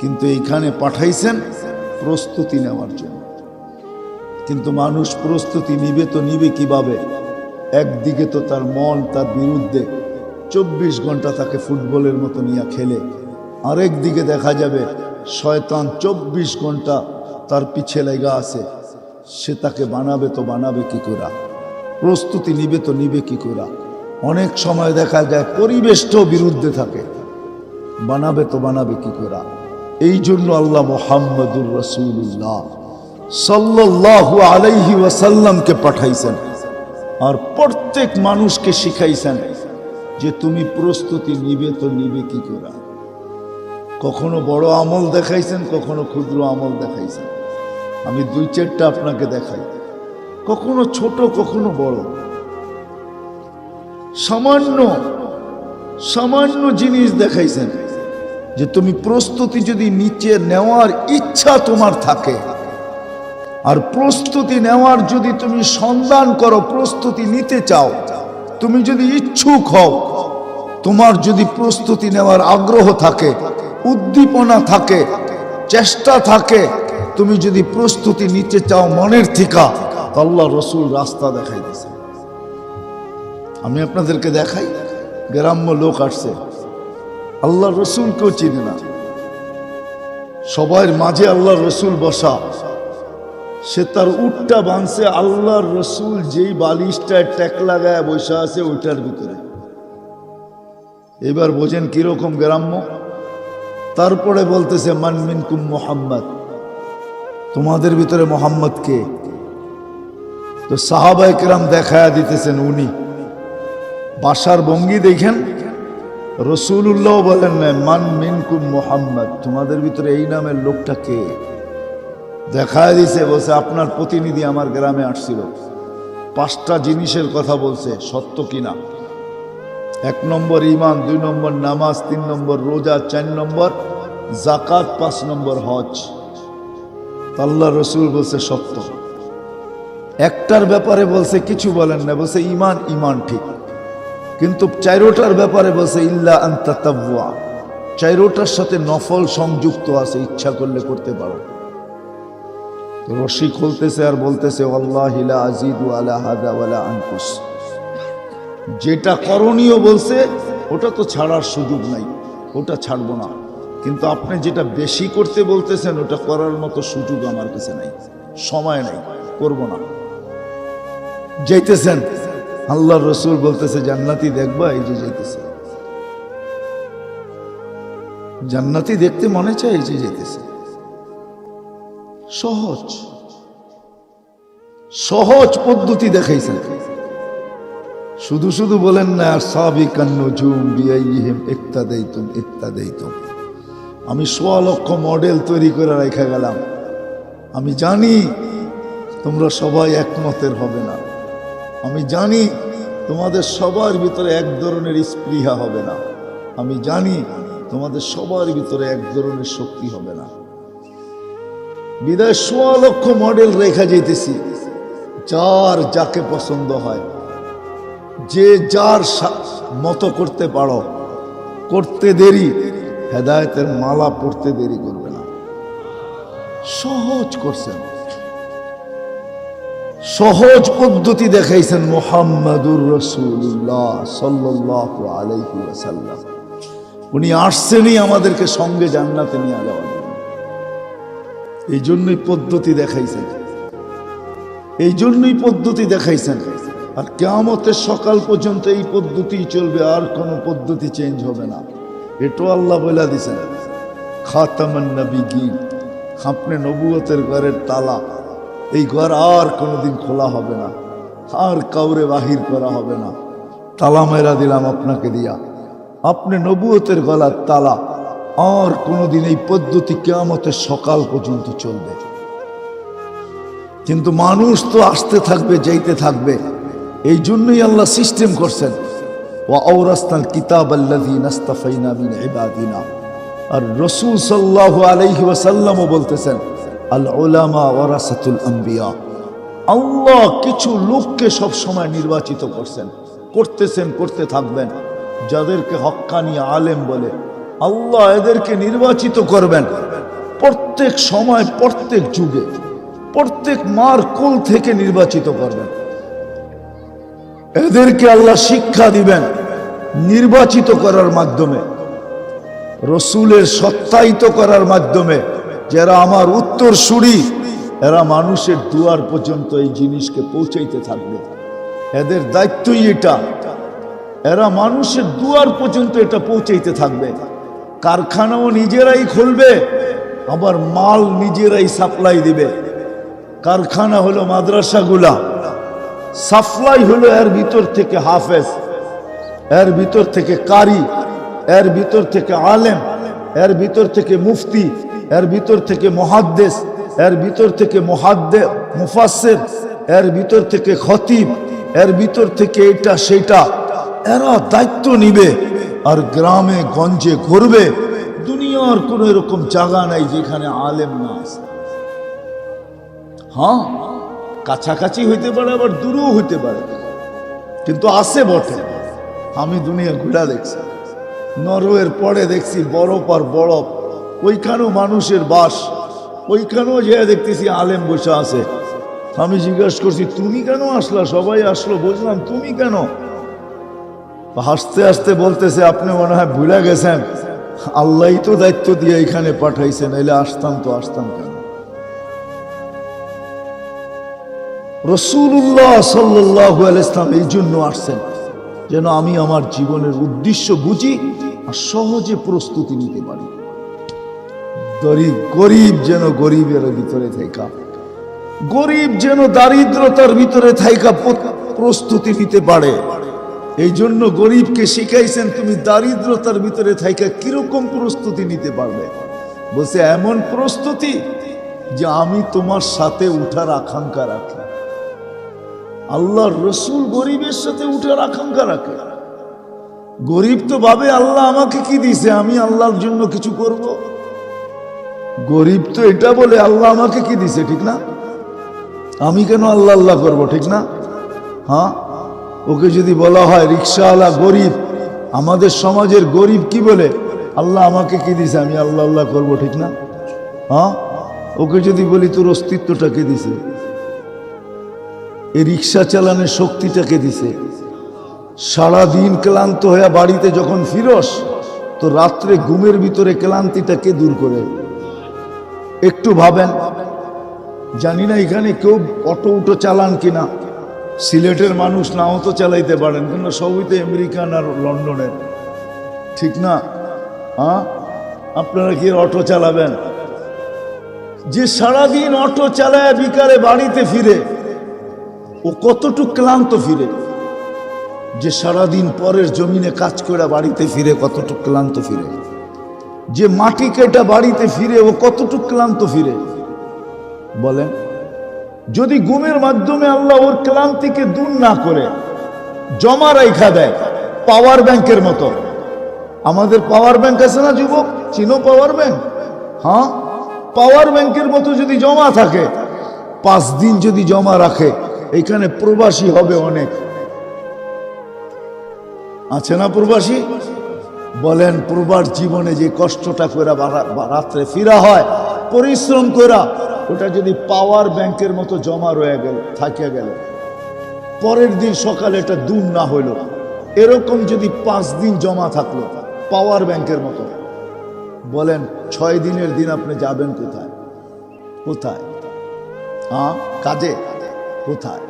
কিন্তু এইখানে পাঠাইছেন প্রস্তুতি নেওয়ার জন্য। কিন্তু মানুষ প্রস্তুতি নিবে তো নিবে কিভাবে? একদিকে তো তার মন তার বিরুদ্ধে, 24 ঘন্টা তাকে ফুটবলের মতো নিয়ে খেলে, আরেক দিকে দেখা যাবে শয়তান 24 ঘন্টা তার পিছে লেগা আছে। সে তাকে বানাবে তো বানাবে কি করে? প্রস্তুতি নিবে তো নিবে কি করে? অনেক সময় দেখা যায় পরিবেশটাও বিরুদ্ধে থাকে, বানাবে তো বানাবে কি করে? এই জন্য আল্লাহ মুহাম্মদুর রাসূলুল্লাহ সাল্লাল্লাহু আলাইহি ওয়াসাল্লামকে পাঠাইছেন, আর প্রত্যেক মানুষকে শিখাইছেন যে তুমি প্রস্তুতি নিবে তো নিবে কি করে। কখনো বড় আমল দেখাইছেন, কখনো ক্ষুদ্র আমল দেখাইছেন। আমি 2-4টা আপনাকে দেখাই, কখনো ছোট কখনো বড়। সামান্য সামান্য জিনিস দেখাইছেন যে তুমি প্রস্তুতি যদি নিচে নেওয়ার ইচ্ছা তোমার থাকে, আর প্রস্তুতি নেওয়ার যদি তুমি সন্ধান করো, প্রস্তুতি নিতে চাও, তুমি যদি ইচ্ছুক হও, তোমার যদি প্রস্তুতি নেওয়ার আগ্রহ থাকে, উদ্দীপনা থাকে, চেষ্টা থাকে, তুমি যদি প্রস্তুতি নিতে চাও মনের থেকে, আল্লাহ রসুল রাস্তা দেখাই দিয়েছে। আমি আপনাদেরকে দেখাই, গ্রাম্য লোক আসছে, আল্লাহ রসুলকেও চিনে না, সবার মাঝে আল্লাহ রসুল বসা, সে তার উটটা বাঁধছে, আল্লাহর রসুল যেই বালিশটায় ট্যাক লাগায় বসে আছে ওইটার ভিতরে। এবার বোঝেন কিরকম গ্রাম্য। তারপরে বলতেছে মান মিনকুম মুহাম্মদ, তোমাদের ভিতরে মোহাম্মদ কে? তো সাহাবায়ে কেরাম দেখায়া দিতেছেন উনি। বাসার ভঙ্গি দেখেন, রসুল্লাহ বলেন না মান মিনকুম মুহাম্মদ, তোমাদের ভিতরে এই নামের লোকটা কে? দেখায় দিছে, বলছে আপনার প্রতিনিধি আমার গ্রামে আসছিল, 5টা জিনিসের কথা বলছে, সত্য কিনা। 1 নম্বর ঈমান, 2 নম্বর নামাজ, 3 নম্বর রোজা, 4 নম্বর যাকাত, 5 নম্বর হজ। আল্লাহ রসুল বলছে সত্য। একটার ব্যাপারে বলছে কিছু বলেন না, বলছে ঈমান, ঈমান ঠিক, কিন্তু 4টার ব্যাপারে বলছে ইল্লা আন তাতাওয়া, 4টার সাথে নফল সংযুক্ত আছে, ইচ্ছা করলে করতে পারো। রশি খুলতেছে আর বলতেছে ওয়াল্লাহি লা আযীদু আলা হাযা ওয়ালা আনকুস, যেটা করণীয় বলছে ওটা তো ছাড়ার সুযোগ নাই, ওটা ছাড়বো না, কিন্তু আপনি যেটা বেশি করতে বলতেছেন ওটা করার মতো সুযোগ আমার কাছে নাই, সময় নাই, করব না। যাইতেছেন, আল্লাহ রসুল বলতেছে জান্নাতি দেখবা, এই যে যাইতেছে, জান্নাতি দেখতে মনে চায়, এই যে যাইতেছে। সহজ সহজ পদ্ধতি দেখাইছেন। শুধু শুধু বলেন না সাবিকান নুজুম বিআইহিম ইক্তাদাইতুম ইক্তাদাইতুম। আমি 1.5 লক্ষ মডেল তৈরি করে রেখে গেলাম। আমি জানি তোমরা সবাই একমতের হবে না, আমি জানি তোমাদের সবার ভিতরে এক ধরনের স্পৃহা হবে না, আমি জানি তোমাদের সবার ভিতরে এক ধরনের শক্তি হবে না, বিদায় ১৬ লক্ষ মডেল রেখা যেতেছি, যার যাকে পছন্দ হয়, যে যার মতো করতে পারো, করতে দেরি, হেদায়েতের মালা পড়তে দেরি করবে না। সহজ করছেন, সহজ পদ্ধতি দেখাইছেন মুহাম্মাদুর রাসূলুল্লাহ সাল্লাল্লাহু আলাইহি ওয়াসাল্লাম। উনি আসছেনই আমাদেরকে সঙ্গে জান্নাতে নিয়ে যাওয়ার জন্য। এই জন্যই পদ্ধতি দেখাইছেন, এই জন্যই পদ্ধতি দেখাইছেন। আর কিয়ামতের সকাল পর্যন্ত এই পদ্ধতি চলবে, আর কোনো পদ্ধতি চেঞ্জ হবে না। এটাও আল্লাহ বলে দিয়েছেন, খাতামান নবিয়্যিন, আপনি নবুয়তের ঘরের তালা, এই ঘর আর কোনোদিন খোলা হবে না, আর কাউরে বাহির করা হবে না। তালা মেরা দিলাম আপনাকে দিয়া, আপনি নবুয়তের গলার তালা, আর কোনোদিন এই পদ্ধতি কিয়ামতের সকাল পর্যন্ত চলবে। কিন্তু মানুষ তো আসতে থাকবে, যাইতে থাকবে। এই জন্যই আল্লাহ সিস্টেম করছেন, ওয়া আওরাসনাল কিতাবাল্লাযীনা ইসতাফাইনা মিন ইবাদিনা। আর রাসূল সাল্লাল্লাহু আলাইহি ওয়াসাল্লামও বলতেছেন, আল উলামা ওয়ারাসাতুল আম্বিয়া। আল্লাহ কিছু লোককে সব সময় নির্বাচিত করছেন, করতেছেন, করতে থাকবেন, যাদেরকে হক্কানি আলেম বলে। আল্লাহ এদেরকে নির্বাচিত করবেন প্রত্যেক সময়, প্রত্যেক যুগে, প্রত্যেক মার কোল থেকে নির্বাচিত করবেন। এদেরকে আল্লাহ শিক্ষা দিবেন নির্বাচিত করার মাধ্যমে, রসুলের সত্যায়িত করার মাধ্যমে। যারা আমার উত্তরসূরি, এরা মানুষের দুয়ার পর্যন্ত এই জিনিসকে পৌঁছাইতে থাকবে। এদের দায়িত্বই এটা, এরা মানুষের দুয়ার পর্যন্ত এটা পৌঁছাইতে থাকবে। কারখানাও নিজেরাই খুলবে, আবার মাল নিজেরাই সাপ্লাই দিবে। কারখানা হলো মাদ্রাসাগুলা, সাপ্লাই হলো এর ভিতর থেকে হাফেজ, এর ভিতর থেকে কারি, এর ভিতর থেকে আলেম, এর ভিতর থেকে মুফতি, এর ভিতর থেকে মুহাদ্দিস, এর ভিতর থেকে মুফাসসির, এর ভিতর থেকে খতিব, এর ভিতর থেকে এটা সেটা। এরা দায়িত্ব নিবে আর গ্রামে গঞ্জে ঘুরবে। দুনিয়ার কোন এরকম জায়গা নাই যেখানে আলেম না আছে। হ্যাঁ, কাছাকাছি হইতে পারে, আবার দূরেও হইতে পারে, কিন্তু আছে বটে। আমি দুনিয়া ঘুরা দেখছি, নরওয়ের পরে দেখছি বরফ আর বরফ, ওইখানেও মানুষের বাস, ওইখানেও যে দেখতেছি আলেম বসে আছে। আমি জিজ্ঞাসা করছি, তুমি কেন আসলা? সবাই আসলো, বুঝলাম, তুমি কেন? হাসতে হাসতে বলতেছে, আপনি মনে হয় ভুলে গেছেন, আল্লাহই তো দায়িত্ব দিয়ে এখানে পাঠাইছেন, এলে আসতাম তো আসতাম কেন? রাসূলুল্লাহ সাল্লাল্লাহু আলাইহি ওয়াসাল্লাম এই জন্য আসছেন, যেন আমি আমার জীবনের উদ্দেশ্য বুঝি আর সহজে প্রস্তুতি নিতে পারি। গরিব যেন গরিবের ভিতরে থাকা, গরিব যেন দারিদ্রতার ভিতরে থাকা প্রস্তুতি নিতে পারে। এই জন্য গরিবকে শিখাইছেন, তুমি দারিদ্রতার ভিতরে থাকা কিরকম প্রস্তুতি নিতে পারবে। বলছে, এমন প্রস্তুতি যে আমি তোমার সাথে উঠার আকাঙ্ক্ষা রাখি। আল্লাহর রসুল গরিবের সাথে উঠার আকাঙ্ক্ষা রাখে। গরিব তো ভাবে, আল্লাহ আমাকে কি দিছে, আমি আল্লাহর জন্য কিছু করব। গরিব তো এটা বলে, আল্লাহ আমাকে কি দিছে, ঠিক না? আমি কেন আল্লাহ আল্লাহ করবো, ঠিক না? হ্যাঁ, ওকে যদি বলা হয় রিক্সাওয়ালা গরিব, আমাদের সমাজের গরিব কি বলে, আল্লাহ আমাকে কি দিছে, আমি আল্লাহ আল্লাহ করবো, ঠিক না? হ্যাঁ, ওকে যদি বলি তোর অস্তিত্বটা কে দিছে, এই রিক্সা চালানোর শক্তিটাকে দিছে। সারাদিন ক্লান্ত হয়ে বাড়িতে যখন ফিরস, তো রাত্রে ঘুমের ভিতরে ক্লান্তিটা কে দূর করে? একটু ভাবেন। জানি না এখানে কেউ অটো উটো চালান কিনা, সিলেটের মানুষ নাও তো চালাইতে পারেন, কিন্তু সবই তো আমেরিকান আর লন্ডনের, ঠিক না? হ্যাঁ, আপনারা কি অটো চালাবেন? যে সারাদিন অটো চালায় বিকালে বাড়িতে ফিরে, ও কতটুক ক্লান্ত ফিরে? যে সারাদিন পরের জমিনে কাজ করে বাড়িতে ফিরে, কতটুক ক্লান্ত ফিরে? যে মাটি কেটে বাড়িতে ফিরে, ও কতটুক ক্লান্ত ফিরে? বলেন। যদি ঘুমের মাধ্যমে আল্লাহ ওর ক্লান্তিকে দূর না করে জমা রাখা দেয়, পাওয়ার ব্যাংকের মতো। আমাদের পাওয়ার ব্যাংক আছে না যুবক, চিনো পাওয়ার ব্যাংক? হ্যাঁ, পাওয়ার ব্যাংকের মতো যদি জমা থাকে, 5 দিন যদি জমা রাখে, এখানে প্রবাসী হবে অনেক। আছে না প্রবাসী? বলেন, প্রবাস জীবনে যে কষ্টটা করে রাত্রে ফিরা হয় পরিশ্রম করা, ওটা যদি পাওয়ার ব্যাংকের মতো জমা রয়ে গেল, থাকিয়া গেল, পরের দিন সকালে এটা দূর না হইল, এরকম যদি 5 দিন জমা থাকলো পাওয়ার ব্যাংকের মতো, বলেন 6 দিনের দিন আপনি যাবেন কোথায়? কোথায়? কাজে? কোথায়?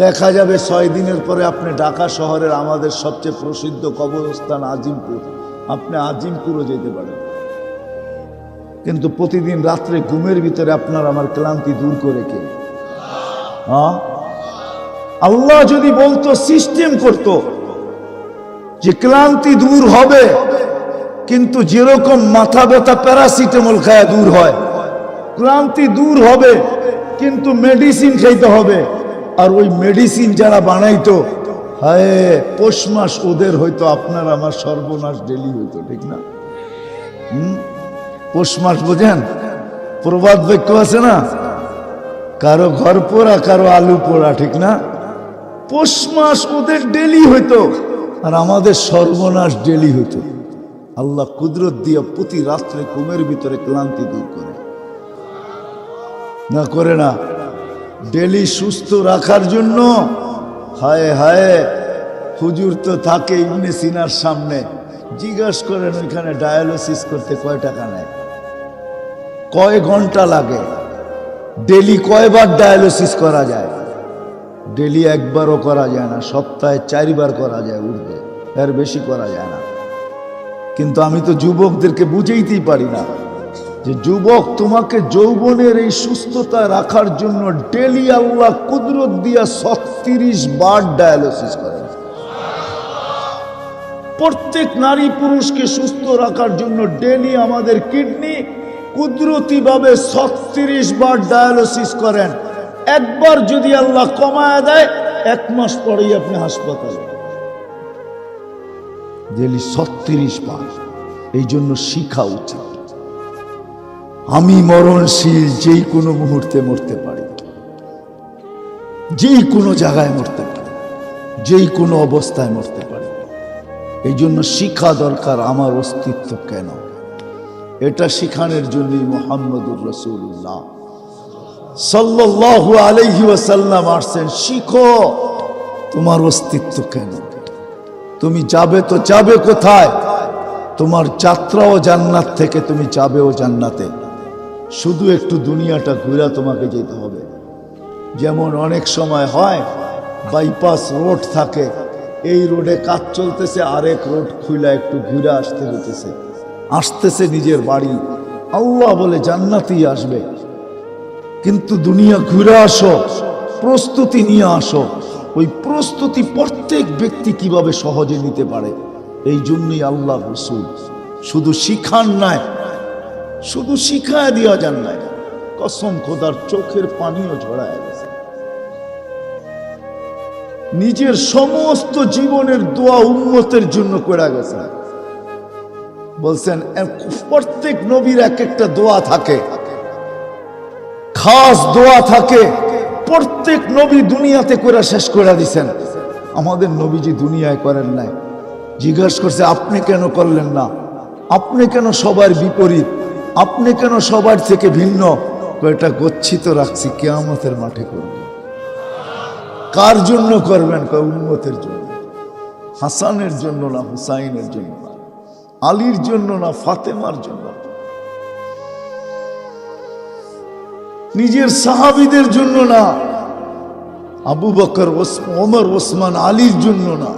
দেখা যাবে 6 দিনের পরে আপনি ঢাকা শহরের আমাদের সবচেয়ে প্রসিদ্ধ কবরস্থান আজিমপুর, আপনি আজিমপুরও যেতে পারেন, কিন্তু প্রতিদিন রাত্রে ঘুমের ভিতরে আপনার আমার ক্লান্তি দূর করে কে? আল্লাহ যদি বলতো, সিস্টেম করত যে ক্লান্তি দূর হবে, কিন্তু যেরকম মাথা ব্যথা প্যারাসিটামল খায়া দূর হয়, ক্লান্তি দূর হবে কিন্তু মেডিসিন খাইতে হবে। আর ওই মেডিসিন যারা বানাইতো, হায় পৌষ মাস ওদের হয়তো, আপনার আমার সর্বনাশ ডেলি হইতো, ঠিক না? পৌষ মাস বোঝেন? প্রবাদ বাক্য আছে না, কারো ঘর পোড়া কারো আলু পোড়া, ঠিক না? পৌষ মাস ওদের ডেলি হইতো আর আমাদের সর্বনাশ ডেলি হইতো। আল্লাহ কুদরত দিয়ে প্রতি রাত্রে ঘুমের ভিতরে ক্লান্তি দূর করে, না করে না? ডেলি সুস্থ রাখার জন্য হায় হায়, হুজুর তো থাকে ইবনে সিনার সামনে, জিজ্ঞাসা করেন ওইখানে ডায়ালিসিস করতে কয় টাকা নেয়, কয় ঘন্টা লাগে, ডেলি কয়বার ডায়ালিসিস করা যায়? ডেলি একবারও করা যায় না, সপ্তাহে 4 বার করা যায়, উঠবে এর বেশি করা যায় না। কিন্তু আমি তো যুবকদেরকে বুঝাইতেই পারি না যে যুবক, তোমাকে যৌবনের এই সুস্থতা রাখার জন্য ডেলি আল্লাহ কুদরত দিয়া 36 বার ডায়ালিসিস করে। প্রত্যেক নারী পুরুষকে সুস্থ রাখার জন্য ডেলি আমাদের কিডনি কুদরতি ভাবে 36 বার ডায়ালিসিস করেন। একবার যদি আল্লাহ কমায় দেয়, 1 মাস পরেই আপনি হাসপাতালে। ডেলি 36 বার। এই জন্য শিখা উচিত, আমি মরণশীল, যেই কোনো মুহূর্তে মরতে পারি, যেই কোনো জায়গায় মরতে পারি, যেই কোনো অবস্থায় মরতে পারি। এই জন্য শিখা দরকার আমার অস্তিত্ব কেন। এটা শিখানোর জন্যই মুহাম্মদুর রাসূলুল্লাহ সাল্লাল্লাহু আলাইহি ওয়াসাল্লাম আসছেন, শিখো তোমার অস্তিত্ব কেন। তুমি যাবে তো যাবে কোথায়? তোমার যাত্রাও জান্নাত থেকে, তুমি যাবেও জান্নাতে। শুধু একটু দুনিয়াটা ঘুরে তোমাকে যেতে হবে। যেমন অনেক সময় হয় বাইপাস রোড থাকে, এই রোডে কাজ চলতেছে, আরেক রোড খুলে একটু ঘুরে আসতে হইতেছে, আসতেছে নিজের বাড়ি। আল্লাহ বলে জান্নাতেই আসবে, কিন্তু দুনিয়া ঘুরে আসো, প্রস্তুতি নিয়ে আসো। ওই প্রস্তুতি প্রত্যেক ব্যক্তি কিভাবে সহজে নিতে পারে, এই জন্যই আল্লাহ রাসূল শুধু শিখান নাই, শুধু শিখায় দেওয়া যান নাই, কসম খোদার চোখের পানিও ঝরায় গেছে। নিজের সমস্ত জীবনের দোয়া উম্মতের জন্য করে গেছে। বলছেন প্রত্যেক নবীর এক একটা দোয়া থাকে, খাস দোয়া থাকে, প্রত্যেক নবী দুনিয়াতে করে শেষ করে দিছেন। আমাদের নবীজি দুনিয়ায় করেন নাই। জিজ্ঞাসা করছে, আপনি কেন করলেন না? আপনি কেন সবার বিপরীত? আপনি কেন সবার থেকে ভিন্ন? এটা গচ্ছিত রাখছি, কিয়ামতের মাঠে করব। কার জন্য করবেন? উম্মতের জন্য। হাসানের জন্য না, হুসাইনের জন্য না, আলীর জন্য না, ফাতেমার জন্য, নিজের সাহাবীদের জন্য না, আবু বকর, ওমর, ওসমান, আলীর জন্য না,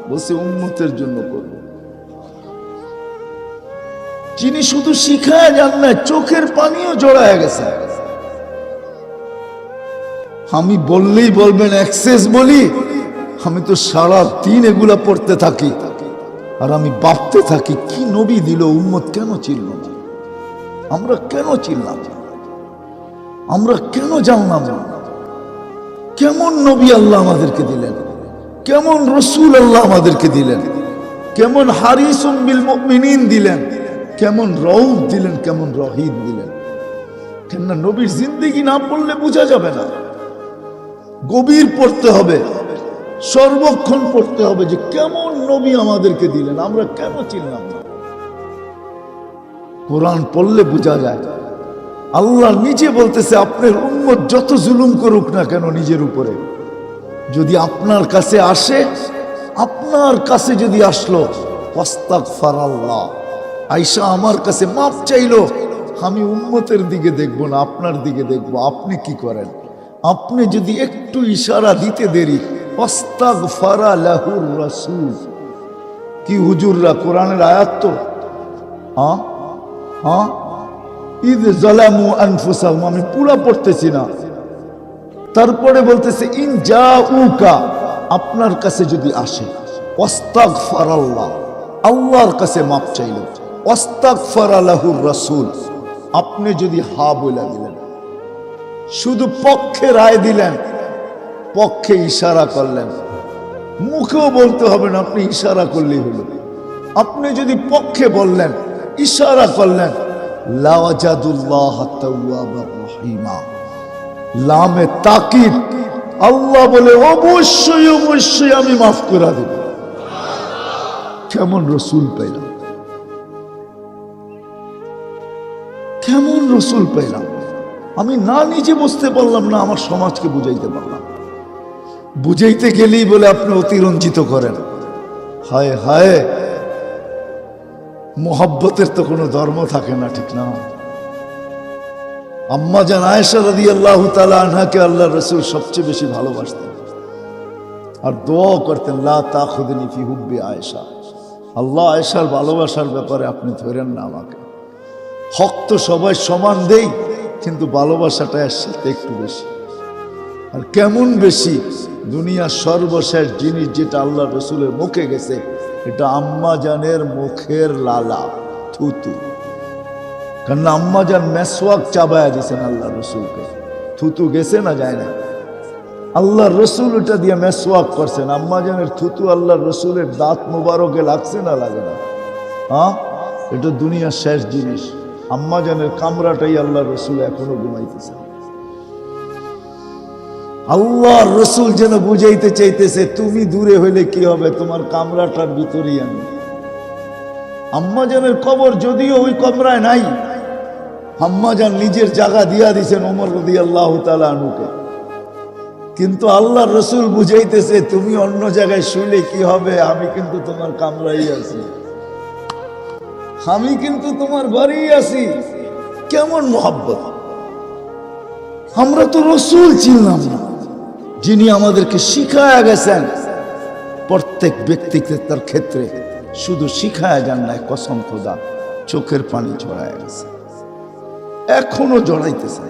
বসে উম্মতের জন্য করব। যিনি শুধু শিখায় যান না, চোখের পানিও জড়ায় গেছে। আমি বললেই বলবেন এক্সেস বলি, আমি তো সারা দিন এগুলা পড়তে থাকি, আর আমি ভাবতে থাকি কি নবী দিল, উম্মত কেন চিনল না? আমরা কেন চিনলাম? আমরা কেন জানলাম না? কেমন নবী আল্লাহ আমাদেরকে দিলেন, কেমন রসুল আল্লাহ আমাদেরকে দিলেন, কেমন হারিসুম বিল মুমিনিন দিলেন, কেমন রউফ দিলেন, কেমন রহিম দিলেন। কেননা নবীর জিন্দেগি না পড়লে বোঝা যাবে না, গভীর পড়তে হবে, সর্বক্ষণ পড়তে হবে যে কেমন নবী আমাদেরকে দিলেন, আমরা কেন চিনলাম না। কোরআন পড়লে বোঝা যায়। আল্লাহ নিজে বলতেছে আপনার উম্মত যত জুলুম করুক না কেন নিজের উপরে, যদি আপনার কাছে আসে, আপনার কাছে যদি আসলো, আস্তাগফারাল্লাহ, আয়েশা আমার কাছে মাফ চাইলো, আমি উম্মতের দিকে দেখব না, আপনার দিকে দেখব আপনি কি করেন। আপনি যদি একটু ইশারা দিতে দেরি, আস্তাগফারা লাহুর রাসূল। কি হুজুররা, কোরআনের আয়াত তো, হ্যাঁ হ্যাঁ, ইদ জালামু আনফুসাহুম, আমি পুরা পড়তেছি না। তারপরে বলতেছে ইন জাউকা, আপনার কাছে যদি আসে, আস্তাগফারাল্লাহ, আল্লাহর কাছে মাপ চাইল, আস্তাগফারা লাহুর রাসূল, আপনি যদি হা বলে দিলেন, শুধু পক্ষে রায় দিলেন, পক্ষে ইশারা করলেন, মুখেও বলতে হবে না, আপনি ইশারা করলেই হলো। আপনি যদি পক্ষে বললেন, ইশারা করলেন, লাওয়াজাদুল্লাহ তাওয়াবার রহিমা, লামে তাকিদ, আল্লাহ বলে অবশ্যই অবশ্যই আমি মাফ করে দেব। কেমন রসুল পেলাম, কেমন রসুল পেলাম। আমি না নিজে বুঝতে পারলাম না, আমার সমাজকে বুঝাইতে পারলাম। বুঝাইতে গেলেই বলে আপনি অতিরঞ্জিত করেন। হায় হায়, মোহাব্বতের তো কোনো ধর্ম থাকে না, ঠিক না? আম্মা জান আয়েশা রাদিয়াল্লাহু তাআলা আনহাকে আল্লাহ রাসূল সবচেয়ে বেশি ভালোবাসতেন আর দোয়া করতেন, লা তাখুযনি ফি হুব্বি আয়েশা, আল্লাহ আয়েশার ভালোবাসার ব্যাপারে আপনি ধরেন না আমাকে। হক তো সবাই সমান দেই, কিন্তু ভালোবাসাটা এর সাথে একটু বেশি। আর কেমন বেশি, দুনিয়ার সর্বশেষ জিনিস যেটা আল্লাহ রসুলের মুখে গেছে, এটা আম্মা জানের মুখের লালা, থুতু। কারণ আম্মা জান মেসওয়াক চাবায়া দিয়েছেন আল্লাহ রসুলকে, থুতু গেছে না যায় না, আল্লাহ রসুল ওটা দিয়ে মেসওয়াক করছেন। আম্মা জানের থুতু আল্লাহ রসুলের দাঁত মুবারকে লাগছে না লাগে না? হ্যাঁ, এটা দুনিয়ার শেষ জিনিস। আম্মা জানের কামরাটাই আল্লাহ রসুল এখনো ঘুমাইতেছে। আল্লাহ রসুল যেন বুঝাইতে চাইতেছে, তুমি দূরে হইলে কি হবে, তোমার কামরাটার ভিতরেই আমি। আম্মা জানের কবর যদিও ওই কমরায় নাই, আম্মা জান নিজের জায়গা দিয়া দিছেন ওমর রাদিয়াল্লাহু তাআলা আনহুকে, কিন্তু আল্লাহ রসুল বুঝাইতেছে, তুমি অন্য জায়গায় শুইলে কি হবে, আমি কিন্তু তোমার কামরাই আছি, আমি কিন্তু তোমার ঘরেই আছি। কেমন মোহাব্বত! আমরা তো রসুল চিনলাম না, যিনি আমাদেরকে শিখায়া গেছেন। প্রত্যেক ব্যক্তিকে তার ক্ষেত্রে শুধু শিখায়া যান নাই, কসম খোদা চোখের পানি ঝরায় গেছে, এখনো জড়াইতেছে।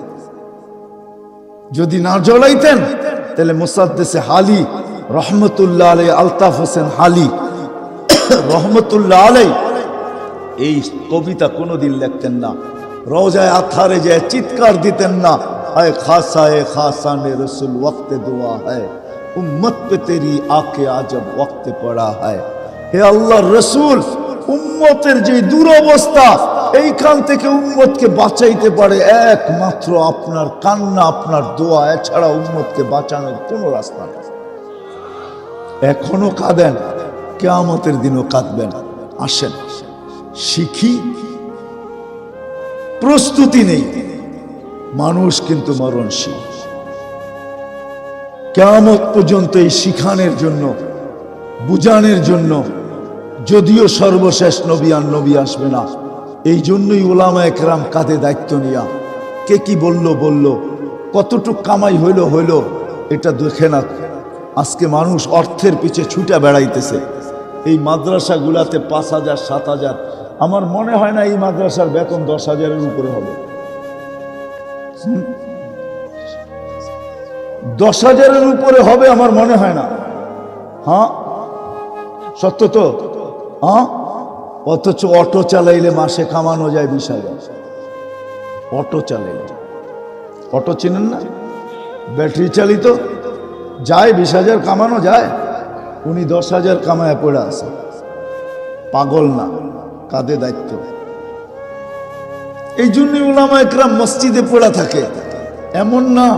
যদি না জড়াইতেন তাহলে মুসাদ্দেসে হালি রহমতুল্লাহ আলাই, আলতাফ হোসেন হালি রহমতুল্লাহ আলাই এই কবিতা কোনোদিন লিখতেন না, রওজায়ে আতহারে যায় চিৎকার দিতেন না, আয় খাসায়ে খাসানে রসুল ওয়াক্তে দোয়া হ্যায়, উম্মত পে তেরি আকে আজব ওয়াক্তে পড়া হয়। হে আল্লাহর রসুল, উম্মতের যে দুরবস্থা, এইখান থেকে উম্মতকে বাঁচাইতে পারে একমাত্র আপনার কান্না, আপনার দোয়া, এছাড়া উম্মতকে বাঁচানোর কোনো রাস্তা নেই। এখনো কাঁদেন, কিয়ামতের দিনও কাঁদবেন। আসেন শিখি, প্রস্তুতি নেই, মানুষ কিন্তু মরণশীল। কিয়ামত পর্যন্ত এই শিখানের জন্য, বুঝানোর জন্য, যদিও সর্বশেষ নবী আর নবী আসবে না, এই জন্যই উলামায়ে কেরাম কাঁধে দায়িত্ব নিয়া, কে কি বলল বলল, কতটুক কামাই হইল হইল, এটা দেখে না। আজকে মানুষ অর্থের পিছে ছুটে বেড়াইতেছে। এই মাদ্রাসাগুলাতে 5,000 7,000, আমার মনে হয় না এই মাদ্রাসার বেতন 10,000-এর উপরে হবে। 10,000-এর উপরে হবে আমার মনে হয় না। হ্যাঁ, সত্য তো? হ্যাঁ, অথচ অটো চালাইলে মাসে কামানো যায় 20,000। অটো চালাইলে, অটো চিনেন না, ব্যাটারি চালিত, যায় 20,000 কামানো যায়। উনি 10,000 কামায় পড়ে আছে। পাগল না, কাঁধে দায়িত্ব। এই জন্যই উলামা একরাম মসজিদে পড়া থাকে। এমন না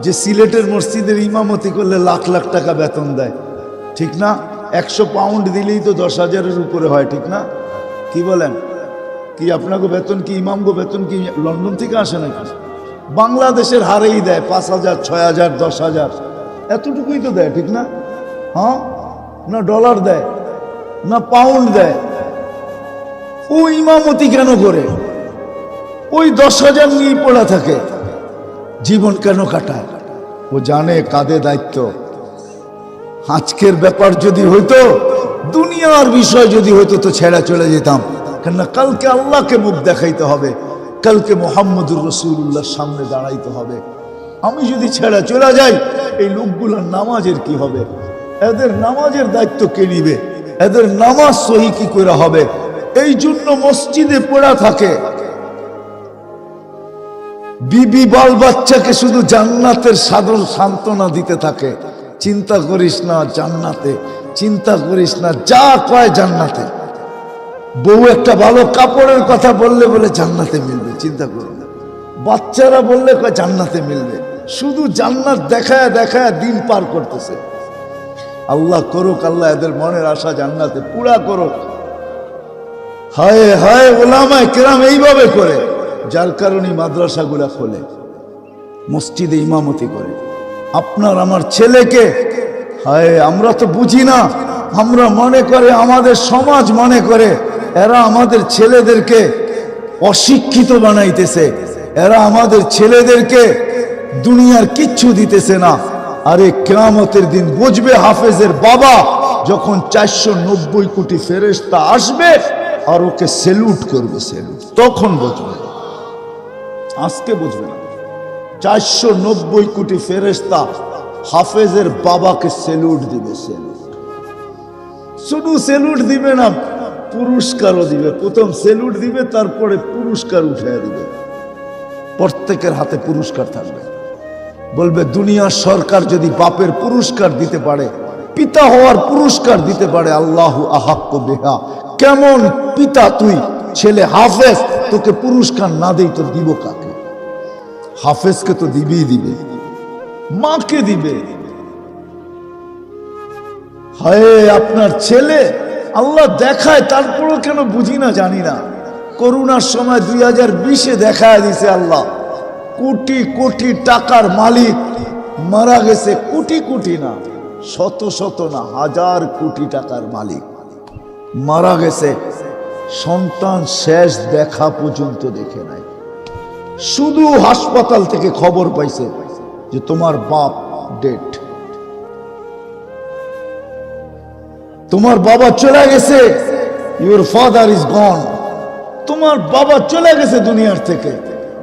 যে সিলেটের মসজিদের ইমামতি করলে লাখ লাখ টাকা বেতন দেয়, ঠিক না? 100 পাউন্ড দিলেই তো 10,000-এর উপরে হয়, ঠিক না? কি বলেন? কি আপনাকে বেতন কি, ইমামগো বেতন কি লন্ডন থেকে আসে নাকি? বাংলাদেশের হারেই দেয় 5,000, 6,000, 10,000, এতটুকুই তো দেয়, ঠিক না? হ্যাঁ, না ডলার দেয় না পাউন্ড দেয়। ও ইমামতি কেন করে? ওই 10,000 নিয়ে পড়া থাকে, জীবন কেন কাটায়? ও জানে কাঁধে দায়িত্ব। আজকের ব্যাপার যদি হইতো, দুনিয়ার বিষয় যদি হইতো তো ছেড়ে চলে যেতাম, কেননা কালকে আল্লাহকে মুখ দেখাইতে হবে, কালকে মুহাম্মদুর রাসূলুল্লাহর সামনে দাঁড়াইতে হবে। আমি যদি ছেড়ে চলে যাই, এই লোকগুলোর নামাজের কি হবে? এদের নামাজের দায়িত্ব কে নিবে? এদের নামাজ সহি কি করে হবে? এই জন্য মসজিদে পড়া থাকে। বিবি বাল বাচ্চাকে শুধু জান্নাতের সাদর সান্ত্বনা দিতে থাকে, চিন্তা করিস না জান্নাতে, চিন্তা করিস না, যা কয় জান্নাতে। বউ একটা ভালো কাপড়ের কথা বললে বলে জান্নাতে মিলবে, চিন্তা করো না। বাচ্চারা বললে কয় জান্নাতে মিলবে, শুধু জান্নাত দেখায় দেখায় দিন পার করতেছে। আল্লাহ করুক, আল্লাহ এদের মনের আশা জান্নাতে পুরা করুক। হায় হায়, উলামায়ে কেরাম এইভাবে করে, যার কারণে মাদ্রাসাগুলা খোলে, মসজিদে ইমামতি করে। আপনার আমার ছেলেকে, হায় আমরা তো বুঝি না, আমরা মনে করে, আমাদের সমাজ মনে করে এরা আমাদের ছেলেদেরকে অশিক্ষিত বানাইতেছে, এরা আমাদের ছেলেদেরকে দুনিয়ার কিচ্ছু দিতেছে না। আরে কিয়ামতের দিন বুঝবে হাফেজের বাবা যখন 490 কোটি ফেরেশতা আসবে আর ওকে সেলুট করবে, সেলুট, তখন বুঝবে। আজকে বুঝবে না। 490 কোটি ফেরেশতা হাফেজের বাবাকে সেলুট দিবে, সেলুট। শুধু সেলুট দিবে না, পুরস্কারও দিবে। প্রথম সেলুট দিবে, তারপরে পুরস্কার উঠিয়ে দিবে। প্রত্যেকের হাতে পুরস্কার থাকবে। বলবে দুনিয়ার সরকার যদি বাপের পুরস্কার দিতে পারে, পিতা হওয়ার পুরস্কার দিতে পারে, আল্লাহু আহাক্কু বিহা। কেমন পিতা তুই, ছেলে হাফেজ, তোকে পুরস্কার না দেই তো দিব কাকে? হাফেজকে তো দিবেই দিবে, মাকে দিবে। হায় আপনার ছেলে আল্লাহ দেখায়, তারপরও কেন বুঝি না, জানি না। করোনার সময় 2020-এ দেখায় দিছে আল্লাহ, কোটি কোটি টাকার মালিক মারা গেছে। কোটি কোটি না, শত শত না, হাজার কোটি টাকার মালিক মারা গেছে। সন্তান শেষ দেখা পর্যন্ত দেখে নাই, শুধু হাসপাতাল থেকে খবর পাইছে যে তোমার বাপ ডেড, তোমার বাবা চলে গেছে, ইউর ফাদার ইজ গন, তোমার বাবা চলে গেছে দুনিয়ার থেকে।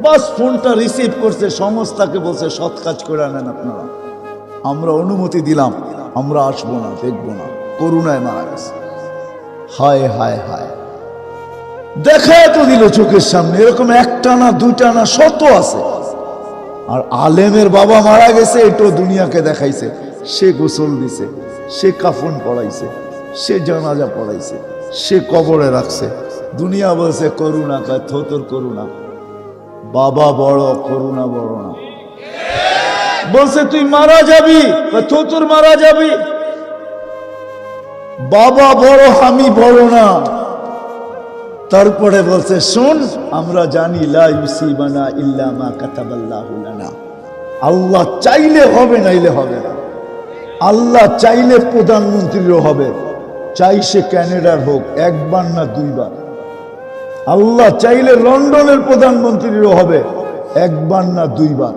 বাস ফোনটা রিসিভ করছে, সংস্থাকে বলছে সৎ কাজ করে আনেন আপনারা, আমরা অনুমতি দিলাম, আমরা আসবো না, দেখবো না, করুণায় মারা গেছে। হায় হায় হায়, দেখায় তো দিল চোখের সামনে। এরকম একটা না, দুইটা না, শত আছে। আর আলেমের বাবা মারা গেছে, এটাও দুনিয়াকে দেখাইছে। সে গোসল দিছে, সে কাফন পড়াইছে, সে জানাজা পড়াইছে, সে কবরে রাখছে। দুনিয়া বলছে করুণা, কয় থোতর করুণা, বাবা বড়, করুণা বড় না। বলছে তুই মারা যাবি, থোতর মারা যাবি, বাবা বড়, আমি বড় না। তারপরে বলছে শুন, আমরা জানি লা ইউসিবানা ইল্লা মা কাতাবাল্লাহু লানা, আল্লাহ চাইলে হবে, নাইলে হবে না। আল্লাহ চাইলে প্রধানমন্ত্রীরও হবে, চাই সে ক্যানাডার হোক, একবার না দুইবার। আল্লাহ চাইলে লন্ডনের প্রধানমন্ত্রীরও হবে, একবার না দুইবার।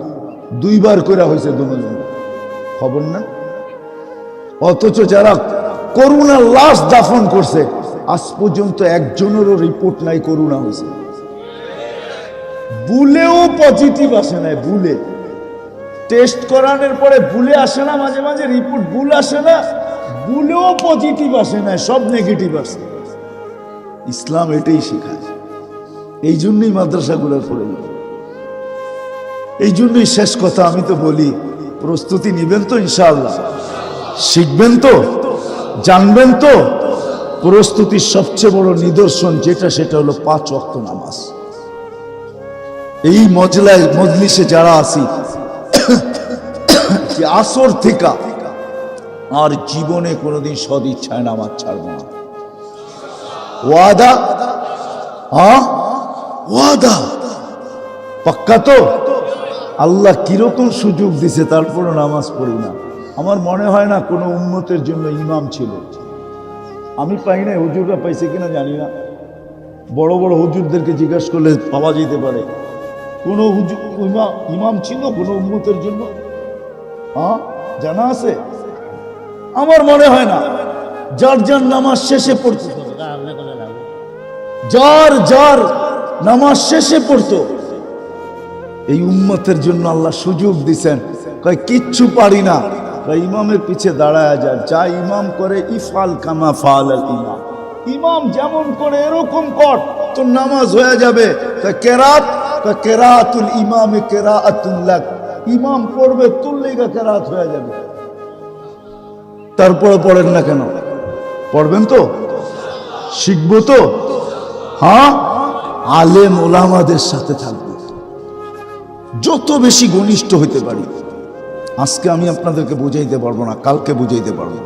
দুইবার করে হয়েছে দুজন, খবর না? অথচ যারা করুণার লাশ দাফন করছে, আজ পর্যন্ত একজনেরও রিপোর্ট নাই করুণা হয়েছে। বুলেও পজিটিভ আসে না, বুলে টেস্ট করানোর পরে বুলে আসে না, মাঝে মাঝে রিপোর্ট ভুল আসে না, বুলেও পজিটিভ আসে না, সব নেগেটিভ আসে। ইসলাম এটাই শেখায়। এই জন্যই মাদ্রাসাগুলোর প্রয়োজন। এই জন্যই শেষ কথা আমি তো বলি, প্রস্তুতি নিবেন তো ইনশাআল্লাহ, শিখবেন তো, জানবেন তো। প্রস্তুতির সবচেয়ে বড় নিদর্শন যেটা, সেটা হলো 5 ওয়াক্ত নামাজ। এই মজলিসে যারা আছি, যে আসর থেকে আর জীবনে কোনোদিন সদ ইচ্ছায় নামাজ ছাড়বো না। ওয়াদা? ওয়াদা পাক্কা তো? আল্লাহ কিরকম সুযোগ দিছে, তারপরও নামাজ পড়ি না। আমার মনে হয় না কোনো উম্মতের জন্য ইমাম ছিল। আমি পাই না, হুজুররা পাইছে কিনা জানি না। বড় বড় হুজুরদেরকে জিজ্ঞাসা করলে পাওয়া যেতে পারে। কোনো ইমাম ছিল কোনো উম্মতের জন্য? জানা আছে? আমার মনে হয় না। যার যার নামাজ শেষে পড়তো, যার নামাজ শেষে পড়তো। এই উম্মতের জন্য আল্লাহ সুযোগ দিছেন। কয় কিচ্ছু পারি না, ইমামের পিছে দাঁড়ায় যায়। যা ইমাম করে ইফাল কামা ফাল আল ইমাম, ইমাম যেমন করে এরকম কর, তো নামাজ হয়ে যাবে। কেরাত, কেরাতুল ইমামে কেরাতুল লাক, ইমাম পড়বে তোর লেগা কেরাত হয়ে যাবে। তারপরে পড়েন না কেন? পড়বেন তো? শিখবো তো? হ্যাঁ, আলেম ওলামাদের সাথে থাকবো, যত বেশি ঘনিষ্ঠ হইতে পারি। আজকে আমি আপনাদেরকে বুঝাইতে পারবো না, কালকে বুঝাইতে পারবো।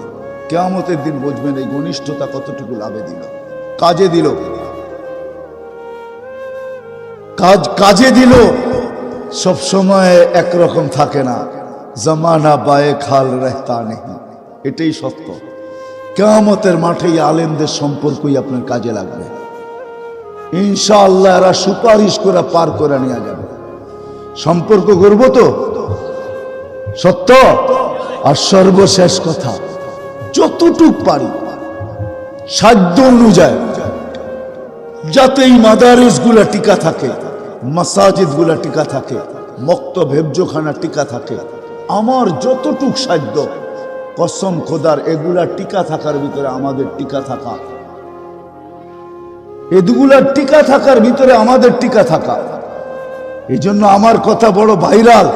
কিয়ামতের দিন বুঝবেন এই ঘনিষ্ঠতা কতটুকু লাভে দিল, কাজে দিল। কাজে দিল। সব সময় একরকম থাকে না। জমানা বায়ে খাল রেহতা নেই, এটাই সত্য। কিয়ামতের মাঠেই আলেমদের সম্পর্কই আপনার কাজে লাগবে ইনশাআল্লাহ। এরা সুপারিশ করে পার করে নিয়ে যাবে। সম্পর্ক করবো তো? সত্য। আর সর্বশেষ কথা, যতটুক পারি সাধ্য অনুযায়ী যাতে এই মাদারিস গুলা টিকা থাকে, মাসাজিদ গুলা টিকা থাকে, মক্তব হেফজোখানা টিকা থাকে, আমার যতটুক সাধ্য, কসম খোদার এগুলা টিকা থাকার ভিতরে আমাদের টিকা থাকা, এগুলার টিকা থাকার ভিতরে আমাদের টিকা থাকা। এই জন্য আমার কথা বড় ভাইরাল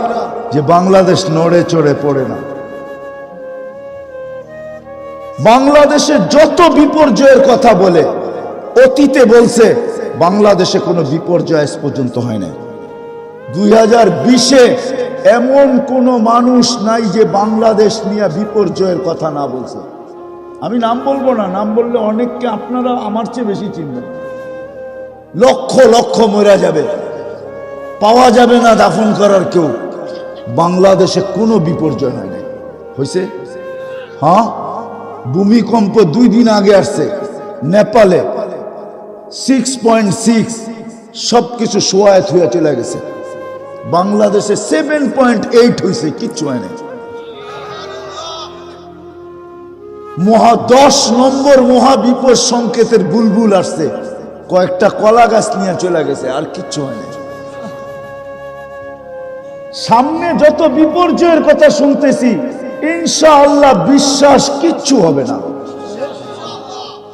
যে বাংলাদেশ নড়ে চড়ে পড়ে না। বাংলাদেশে যত বিপর্যয়ের কথা বলে, অতীতে বলছে বাংলাদেশে কোনো বিপর্যয় আজ পর্যন্ত হয় নাই। 2020-এ এমন কোন মানুষ নাই যে বাংলাদেশ নিয়ে বিপর্যয়ের কথা না বলছে। আমি নাম বলবো না, নাম বললে অনেককে আপনারা আমার চেয়ে বেশি চিনবেন। লক্ষ লক্ষ মরে যাবে, পাওয়া যাবে না দাফন করার কেউ। বাংলাদেশে কোনো বিপর্যয় হয় নাই। হয়েছে? হ্যাঁ, ভূমিকম্প 2 দিন আগে আসছে নেপালে, 6.6, সবকিছু সোয়াত হয়ে চলে গেছে। বাংলাদেশে 7.8 হয়েছে, কিচ্ছু হয় নাই। 10 নম্বর মহাবিপদ সংকেতের বুলবুল আসছে, কয়েকটা কলা গাছ নিয়ে চলে গেছে, আর কিচ্ছু হয় নাই। সামনে যত বিপর্যয়ের কথা শুনতেছি, ইনশাআল্লাহ বিশ্বাস কিচ্ছু হবে না।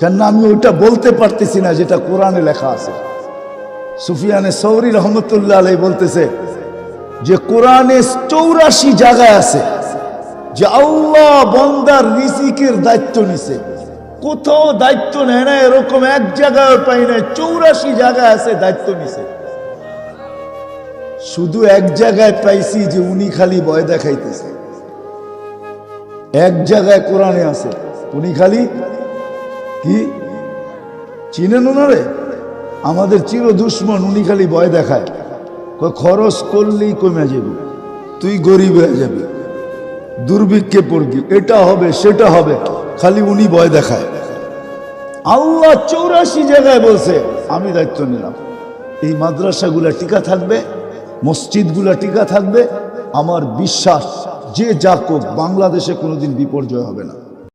কেন আমি ওইটা বলতে পারতেছি না যেটা কোরআনে লেখা আছে। সুফিয়ানে সৌরি রহমতুল্লাহ আলাইহি বলতেছে যে কোরআনে 84 জায়গায় আছে যে আল্লাহ বান্দার রিজিকের দায়িত্ব নিছে। কোথাও দায়িত্ব নেয় না এরকম এক জায়গায় পাই না, 84 জায়গায় আছে দায়িত্ব নিছে। শুধু এক জায়গায় পাইছি যে উনি খালি ভয় দেখাইতেছে। এক জায়গায় কোরআনে আছে উনি খালি কি চিনেন ওনারে? আমাদের চির দুশ্মন, উনি খালি ভয় দেখায়। খরচ করলেই কমে যাবে, তুই গরিব হয়ে যাবি, দুর্ভিক্ষে পড়বি, এটা হবে সেটা হবে, খালি উনি ভয় দেখায়। আল্লাহ 84 জায়গায় বলছে আমি দায়িত্ব নিলাম। এই মাদ্রাসাগুলা টিকা থাকবে, মসজিদগুলা টিকা থাকবে। আমার বিশ্বাস যে যা কোক বাংলাদেশে কোনোদিন বিপর্যয় হবে না।